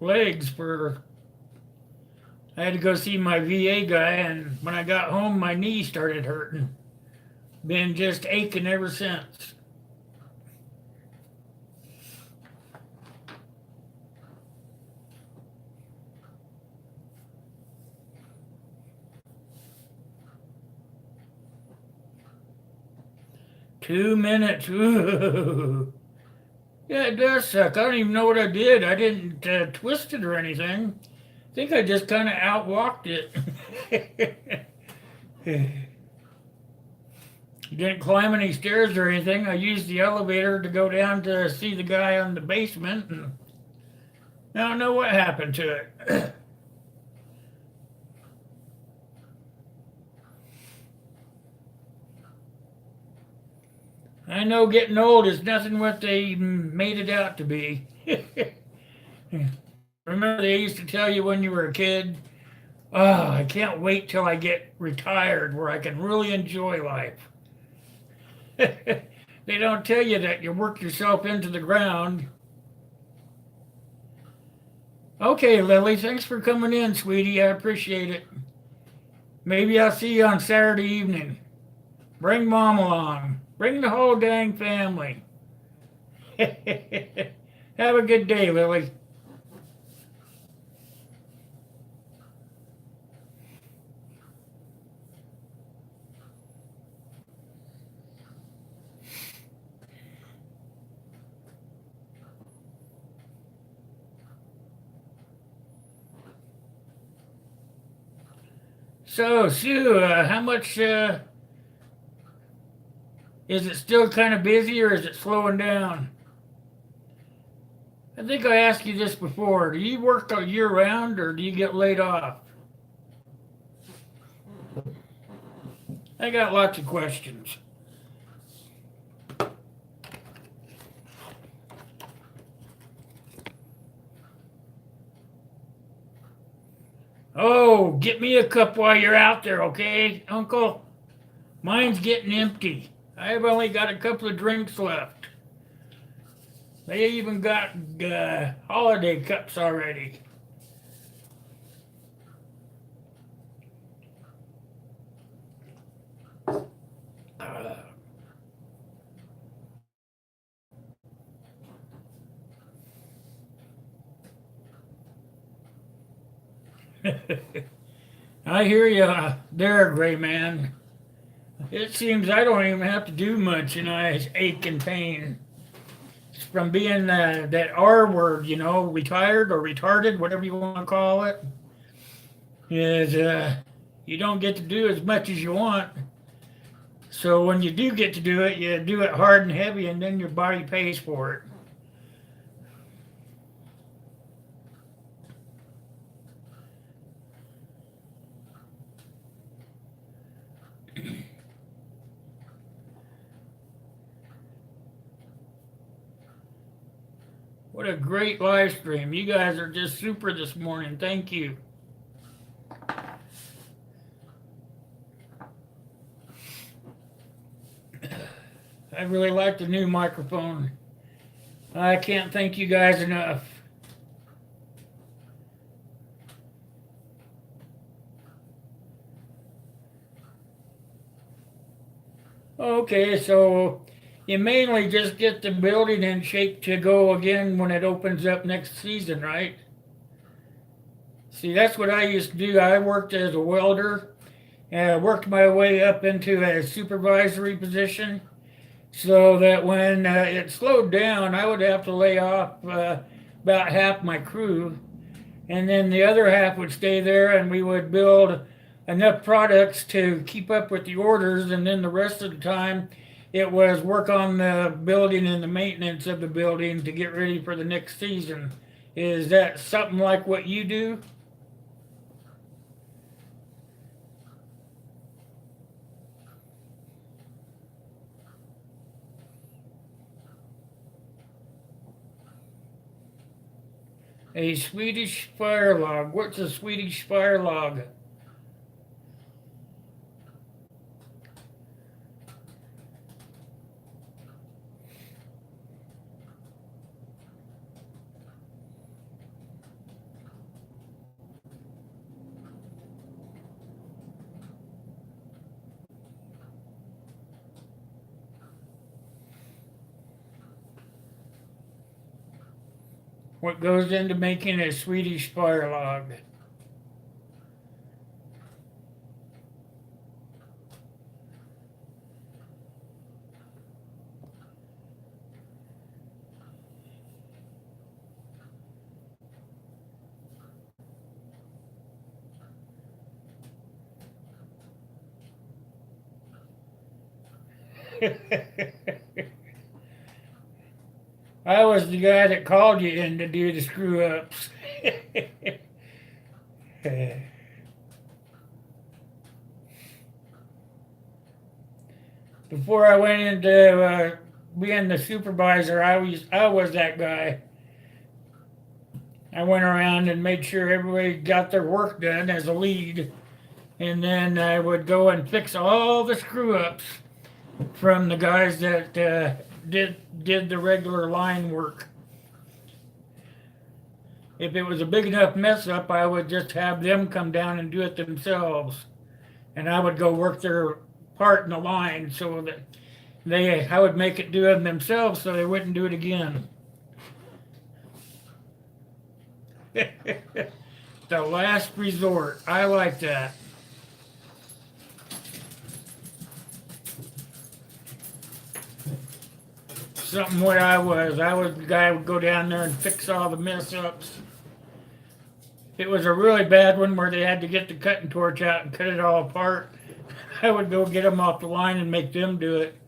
legs for. I had to go see my VA guy, and when I got home, my knee started hurting. Been just aching ever since. Two minutes. Ooh. Yeah, it does suck. I don't even know what I did. I didn't twist it or anything. I think I just kind of outwalked it. Didn't climb any stairs or anything. I used the elevator to go down to see the guy on the basement, and I don't know what happened to it. I know getting old is nothing what they made it out to be. Remember they used to tell you when you were a kid, oh, I can't wait till I get retired where I can really enjoy life. They don't tell you that you work yourself into the ground. Okay, Lily, thanks for coming in, sweetie. I appreciate it. Maybe I'll see you on Saturday evening. Bring Mom along. Bring the whole dang family. Have a good day, Lily. So, Sue, how much is it still kind of busy or is it slowing down? I think I asked you this before. Do you work all year round or do you get laid off? I got lots of questions. Oh, get me a cup while you're out there, okay, Uncle? Mine's getting empty. I've only got a couple of drinks left. They even got holiday cups already. I hear you there, Gray Man. It seems I don't even have to do much and I ache and pain. It's from being that R word, you know, retired or retarded, whatever you want to call it. Is you don't get to do as much as you want. So when you do get to do it, you do it hard and heavy and then your body pays for it. What a great live stream. You guys are just super this morning. Thank you. I really like the new microphone. I can't thank you guys enough. Okay, so you mainly just get the building in shape to go again when it opens up next season, right? See, that's what I used to do. I worked as a welder and I worked my way up into a supervisory position so that when it slowed down, I would have to lay off about half my crew. And then the other half would stay there and we would build enough products to keep up with the orders. And then the rest of the time, it was work on the building and the maintenance of the building to get ready for the next season. Is that something like what you do? A Swedish fire log. What's a Swedish fire log? What goes into making a Swedish fire log? I was the guy that called you in to do the screw ups. Before I went into being the supervisor, I was that guy. I went around and made sure everybody got their work done as a lead, and then I would go and fix all the screw ups from the guys that did the regular line work. If it was a big enough mess up, I would just have them come down and do it themselves, and I would go work their part in the line so that I would make it do it themselves so they wouldn't do it again. The last resort. I like that. Something where I was the guy who would go down there and fix all the mess ups. it was a really bad one where they had to get the cutting torch out and cut it all apart, I would go get them off the line and make them do it.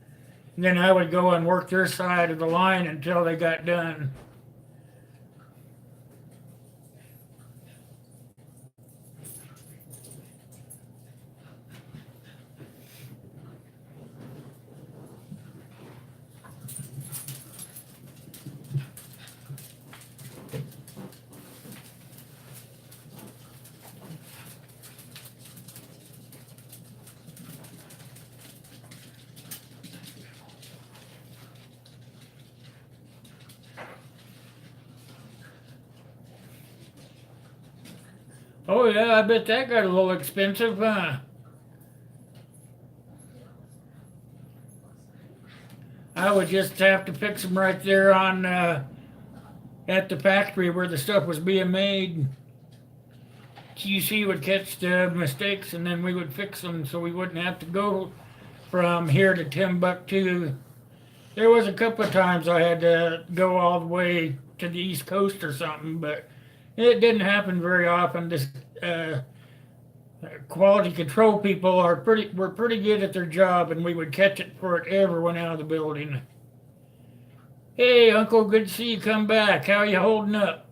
And then I would go and work their side of the line until they got done. Oh yeah, I bet that got a little expensive, huh? I would just have to fix them right there on at the factory where the stuff was being made. QC would catch the mistakes and then we would fix them so we wouldn't have to go from here to Timbuktu. There was a couple of times I had to go all the way to the East Coast or something, but it didn't happen very often. This quality control people were pretty good at their job, and we would catch it before it ever went out of the building. Hey, Uncle, good to see you come back. How you holding up?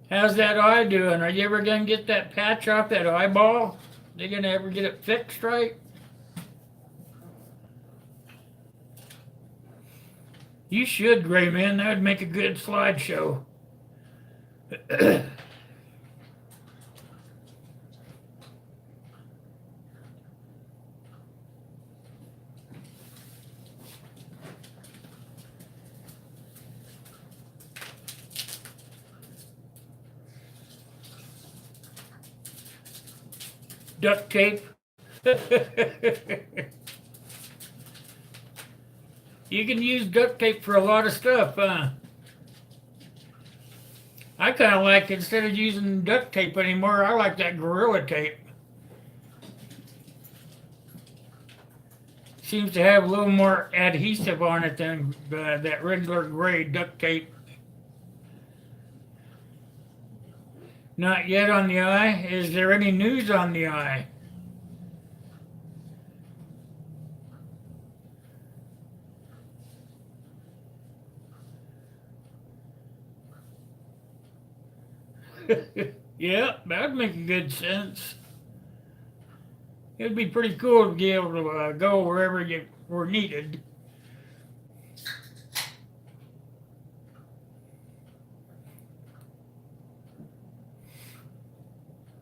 How's that eye doing? Are you ever gonna get that patch off that eyeball? They gonna ever get it fixed right? You should, Gray Man. That would make a good slideshow. Duct tape. You can use duct tape for a lot of stuff, huh? I kind of like, instead of using duct tape anymore, I like that Gorilla Tape. Seems to have a little more adhesive on it than that regular gray duct tape. Not yet on the eye. Is there any news on the eye? Yeah, that'd make a good sense. It'd be pretty cool to be able to go wherever you were needed.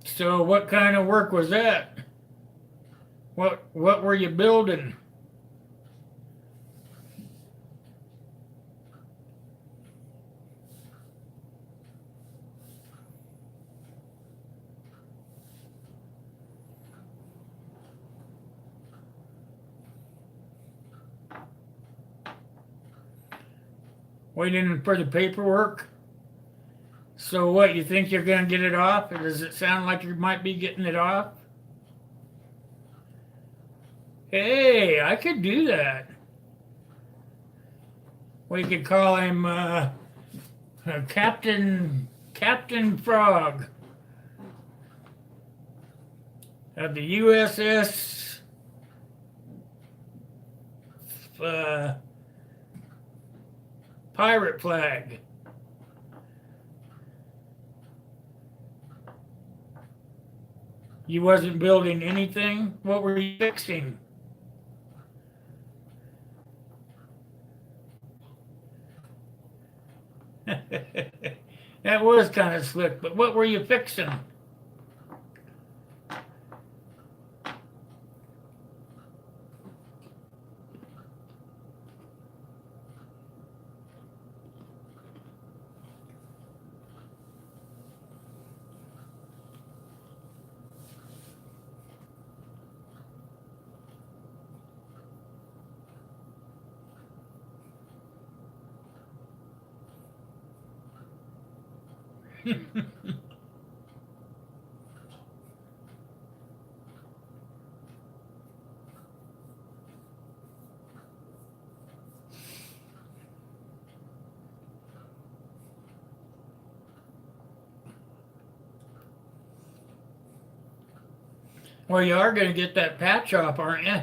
So, what kind of work was that? What were you building? Waiting for the paperwork? So what, you think you're gonna get it off? Or does it sound like you might be getting it off? Hey, I could do that. We could call him Captain Frog of the USS Pirate Flag. You wasn't building anything? What were you fixing? That was kind of slick, but what were you fixing? Well, you are going to get that patch off, aren't you?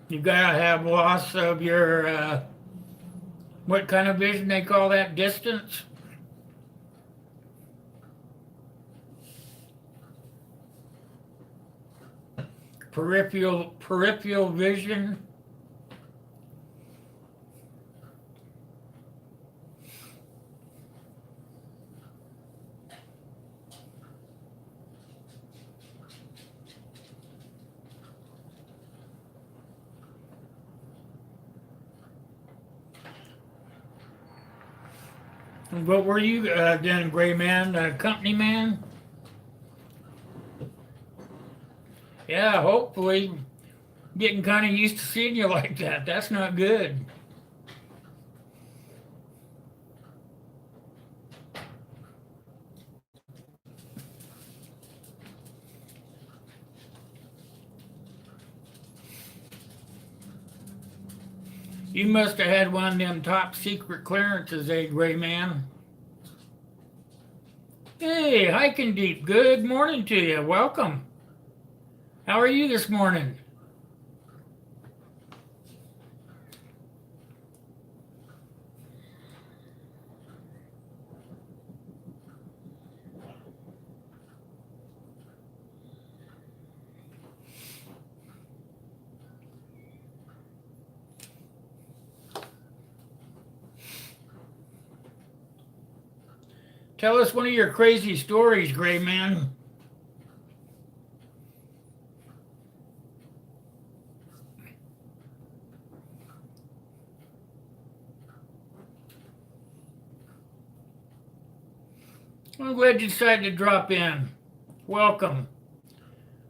You got to have loss of your, what kind of vision they call that? Distance? Peripheral vision. What were you then, Gray Man? Company man? Yeah, hopefully. Getting kind of used to seeing you like that. That's not good. You must have had one of them top secret clearances, eh, Gray Man? Hey, Hiking Deep, good morning to you. Welcome. How are you this morning? Tell us one of your crazy stories, Gray Man. I'm glad you decided to drop in. Welcome.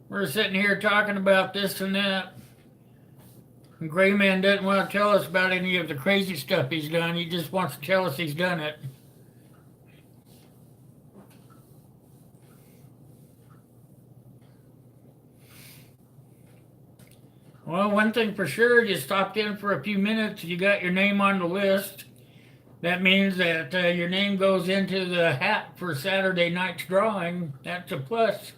We're sitting here talking about this and that. And Gray Man doesn't want to tell us about any of the crazy stuff he's done. He just wants to tell us he's done it. Well, one thing for sure, you stopped in for a few minutes, you got your name on the list. That means that your name goes into the hat for Saturday night's drawing. That's a plus.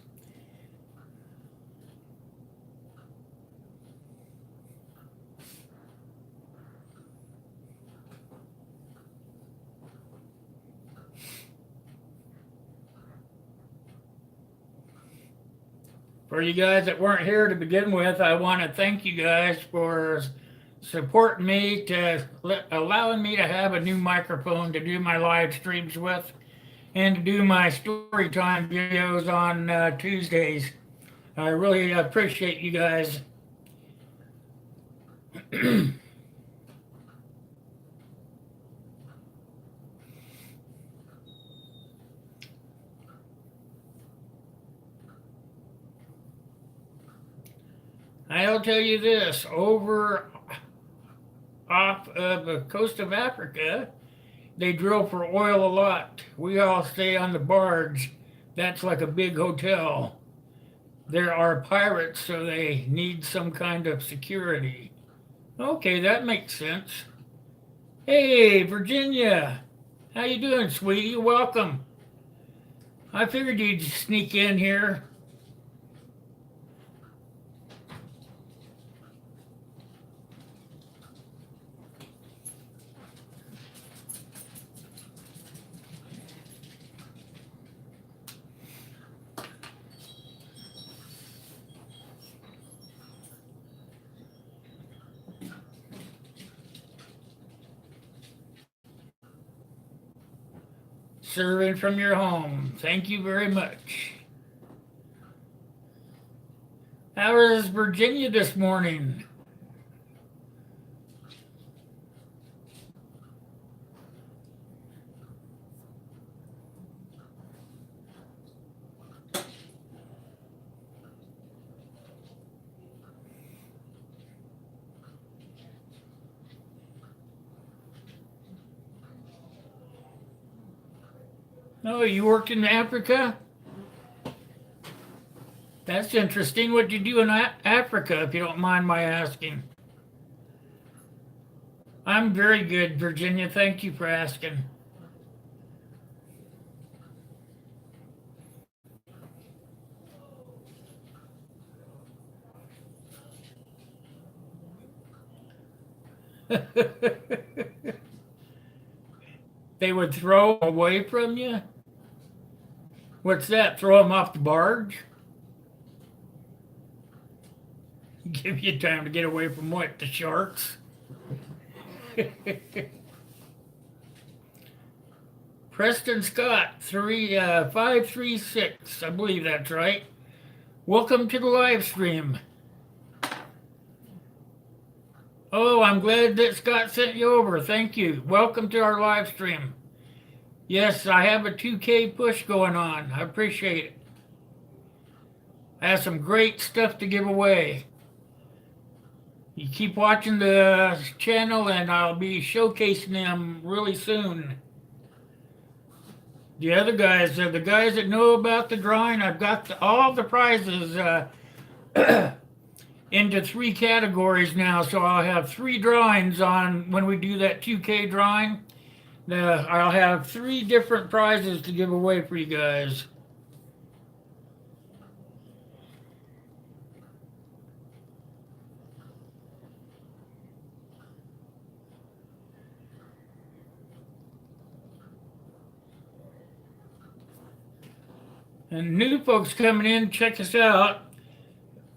For you guys that weren't here to begin with, I want to thank you guys for supporting me, allowing me to have a new microphone to do my live streams with, and to do my story time videos on Tuesdays. I really appreciate you guys. I'll tell you this, over off of the coast of Africa, they drill for oil a lot. We all stay on the barge. That's like a big hotel. There are pirates, so they need some kind of security. Okay, that makes sense. Hey, Virginia. How you doing, sweetie? Welcome. I figured you'd sneak in here. Serving from your home. Thank you very much. How is Virginia this morning? Oh, you worked in Africa? That's interesting. What did you do in Africa, if you don't mind my asking? I'm very good, Virginia. Thank you for asking. They would throw away from you? What's that? Throw them off the barge? Give you time to get away from what? The sharks? Preston Scott, 536. I believe that's right. Welcome to the live stream. Oh, I'm glad that Scott sent you over. Thank you. Welcome to our live stream. Yes, I have a 2K push going on. I appreciate it. I have some great stuff to give away. You keep watching the channel and I'll be showcasing them really soon. The other guys, the guys that know about the drawing, I've got all the prizes into 3 categories now. So I'll have 3 drawings on when we do that 2K drawing. I'll have 3 different prizes to give away for you guys. And new folks coming in, check us out.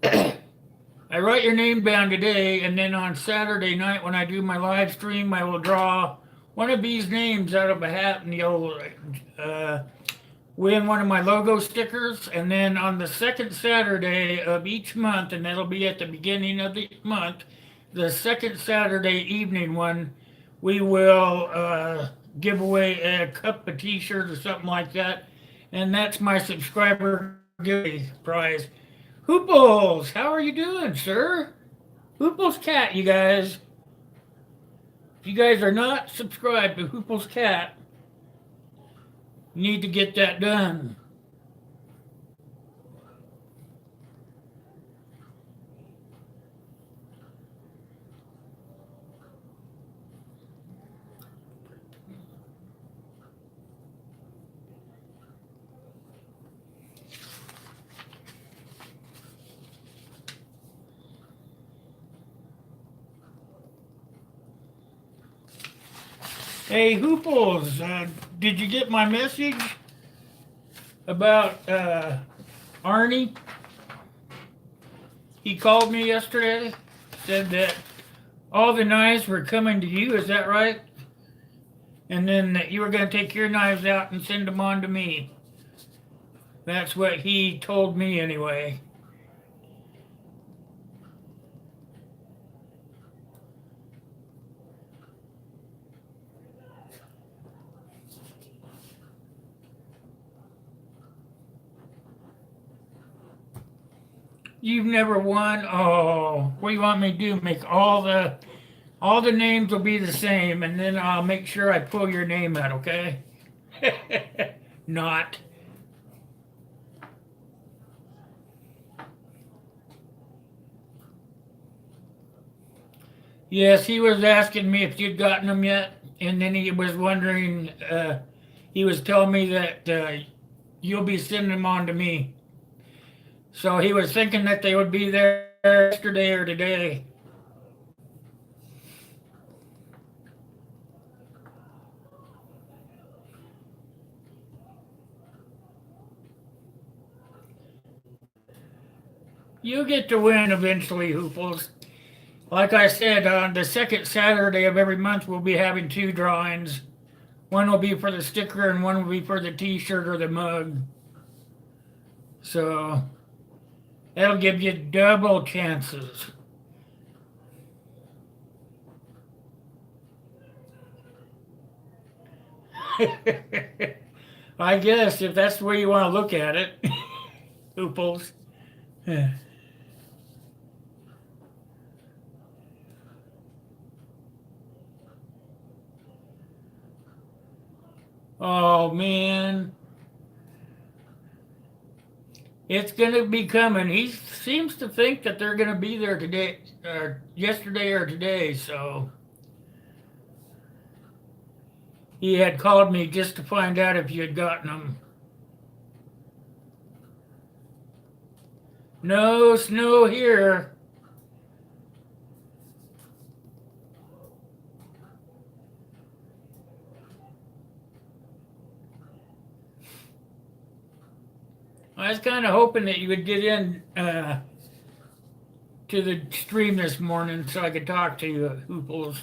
I write your name down today, and then on Saturday night when I do my live stream, I will draw one of these names out of a hat, and you'll win one of my logo stickers. And then on the second Saturday of each month, and that'll be at the beginning of the month, the second Saturday evening one, we will give away a cup, a t-shirt, or something like that. And that's my subscriber giveaway prize. Hooples, how are you doing, sir? Hooples Cat, you guys. If you guys are not subscribed to Hooples Cat, you need to get that done. Hey, Hooples, did you get my message about Arnie? He called me yesterday, said that all the knives were coming to you, is that right? And then that you were going to take your knives out and send them on to me. That's what he told me anyway. You've never won? Oh, what do you want me to do? Make all the names will be the same, and then I'll make sure I pull your name out, okay? Not. Yes, he was asking me if you'd gotten them yet, and then he was wondering, he was telling me that you'll be sending them on to me. So he was thinking that they would be there yesterday or today. You get to win eventually, Hooples. Like I said, on the second Saturday of every month, we'll be having 2 drawings. One will be for the sticker and one will be for the t-shirt or the mug. So that'll give you double chances. I guess if that's the way you want to look at it. Hooples. Oh man. It's going to be coming. He seems to think that they're going to be there today, or yesterday or today, so he had called me just to find out if you had gotten them. No snow here. I was kind of hoping that you would get in to the stream this morning so I could talk to you, Hooples.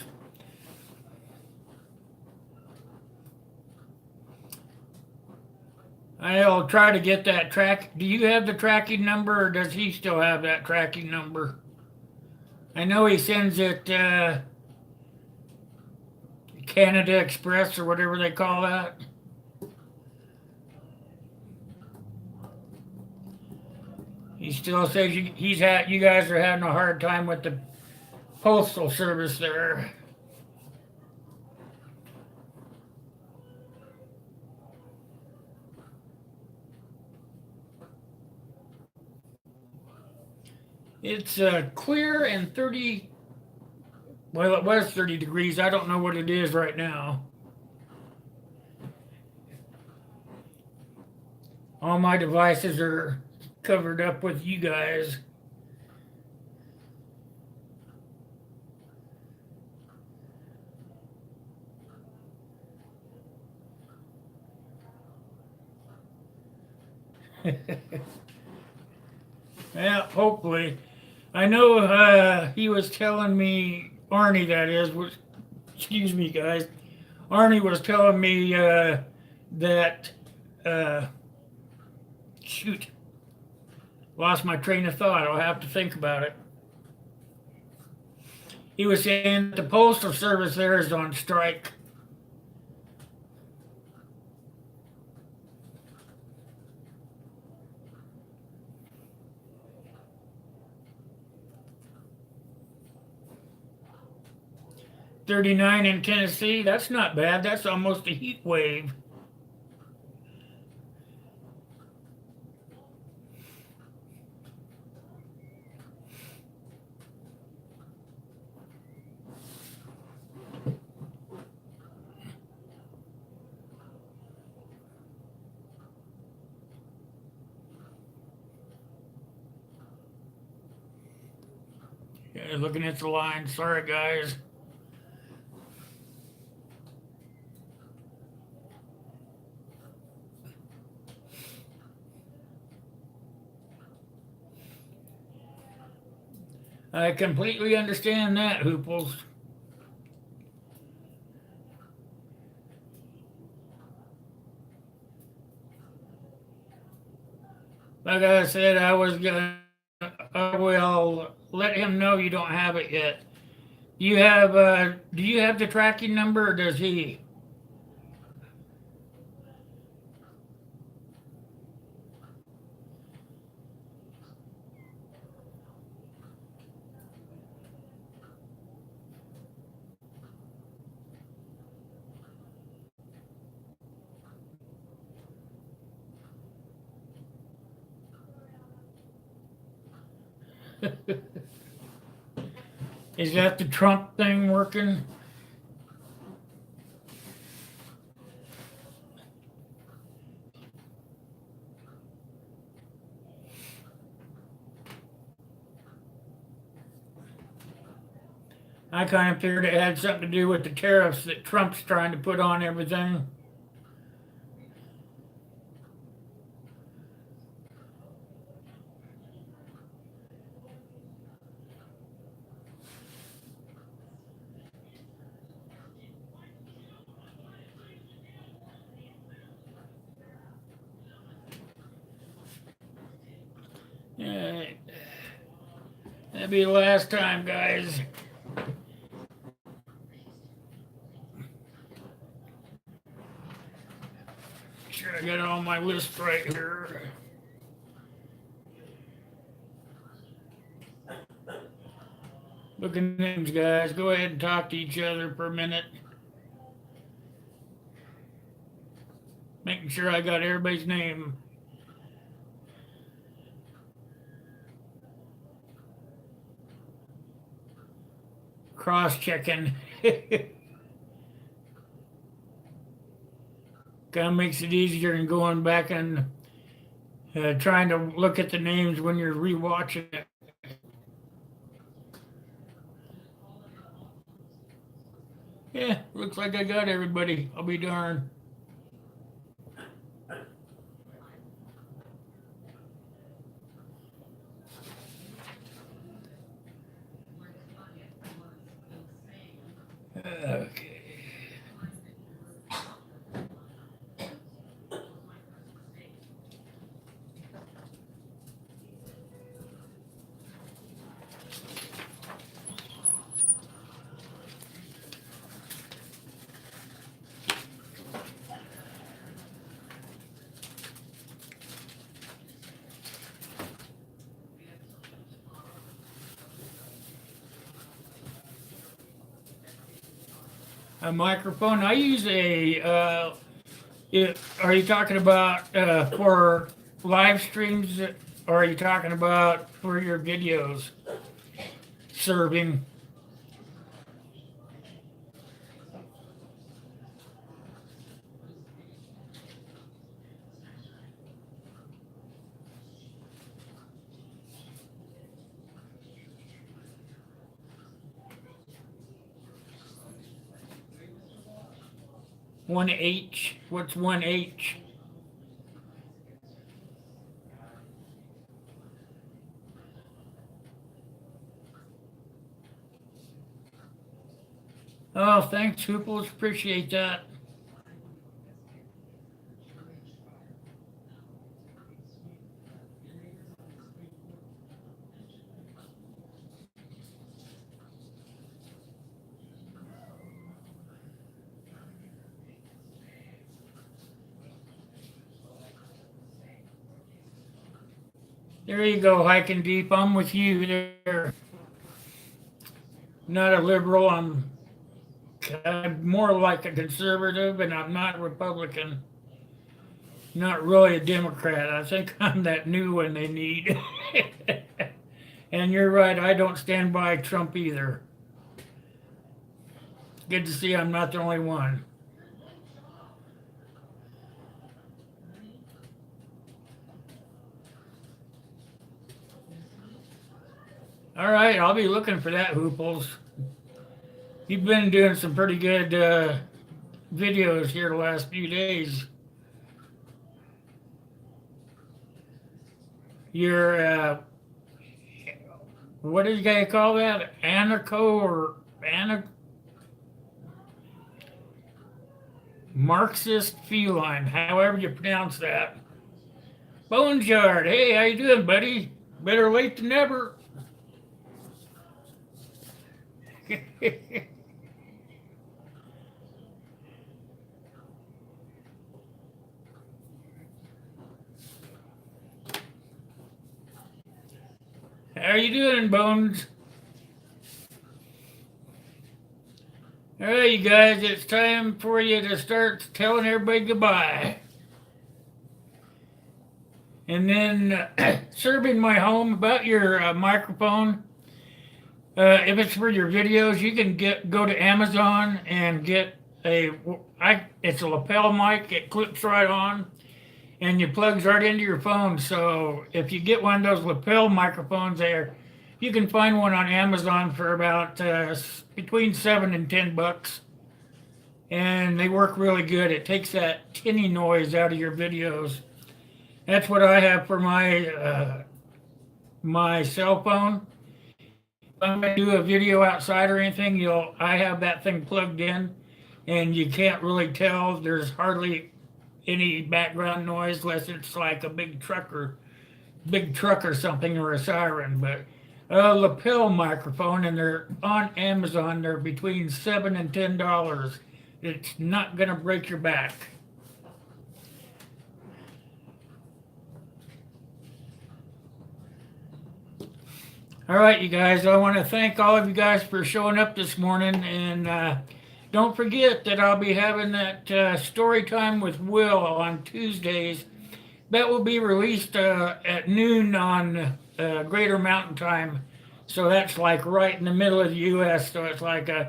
I'll try to get that track. Do you have the tracking number, or does he still have that tracking number? I know he sends it Canada Express or whatever they call that. He still says you guys are having a hard time with the postal service there. It's clear and 30. Well, it was 30 degrees. I don't know what it is right now. All my devices are covered up with you guys. Yeah, hopefully. I know he was telling me, Arnie that is, excuse me guys, Arnie was telling me that, shoot, lost my train of thought. I'll have to think about it. He was saying the postal service there is on strike. .39 in Tennessee. That's not bad. That's almost a heat wave. Yeah, looking at the line. Sorry, guys. I completely understand that, Hooples. Like I said, I will let him know you don't have it yet. Do you have the tracking number, or does he? Is that the Trump thing working? I kind of figured it had something to do with the tariffs that Trump's trying to put on everything. Yeah, that'd be the last time, guys. Sure, I got it on my list right here. Look at names, guys. Go ahead and talk to each other for a minute. Making sure I got everybody's name. Cross-checking. Kind of makes it easier than going back and trying to look at the names when you're rewatching it. Yeah, looks like I got everybody. I'll be darned. Okay. A microphone. I use a. Are you talking about for live streams, or are you talking about for your videos serving? One H. What's one H? Oh, thanks, Hooples. Appreciate that. There you go, hiking deep. I'm with you there. Not a liberal. I'm more like a conservative, and I'm not a Republican. Not really a Democrat. I think I'm that new one they need. And you're right, I don't stand by Trump either. Good to see I'm not the only one. All right, I'll be looking for that, Hooples. You've been doing some pretty good videos here the last few days. Your what do you guys call that? Anaco or Marxist feline, however you pronounce that. Boneyard, hey, how you doing, buddy? Better late than never. How you doing, Bones? All right, you guys, it's time for you to start telling everybody goodbye. And then serving my home about your microphone. If it's for your videos, you can go to Amazon and get it's a lapel mic. It clips right on, and it plugs right into your phone. So if you get one of those lapel microphones there, you can find one on Amazon for about between $7 and $10, and they work really good. It takes that tinny noise out of your videos. That's what I have for my my cell phone. If I'm gonna do a video outside or anything, I have that thing plugged in, and you can't really tell. There's hardly any background noise unless it's like a big truck or something, or a siren. But a lapel microphone, and they're on Amazon. They're between $7 and $10. It's not gonna break your back. All right, you guys, I want to thank all of you guys for showing up this morning. And don't forget that I'll be having that story time with Will on Tuesdays. That will be released at noon on Greater Mountain Time. So that's like right in the middle of the U.S. So it's like an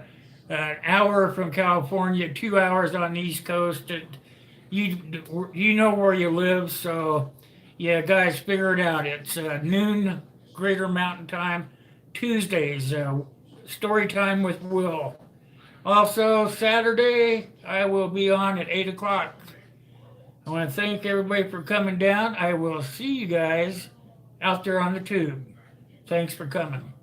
hour from California, 2 hours on the East Coast. You know where you live, so yeah, guys, figure it out. It's noon Greater Mountain Time, Tuesdays, story time with Will. Also, Saturday, I will be on at 8 o'clock. I want to thank everybody for coming down. I will see you guys out there on the tube. Thanks for coming.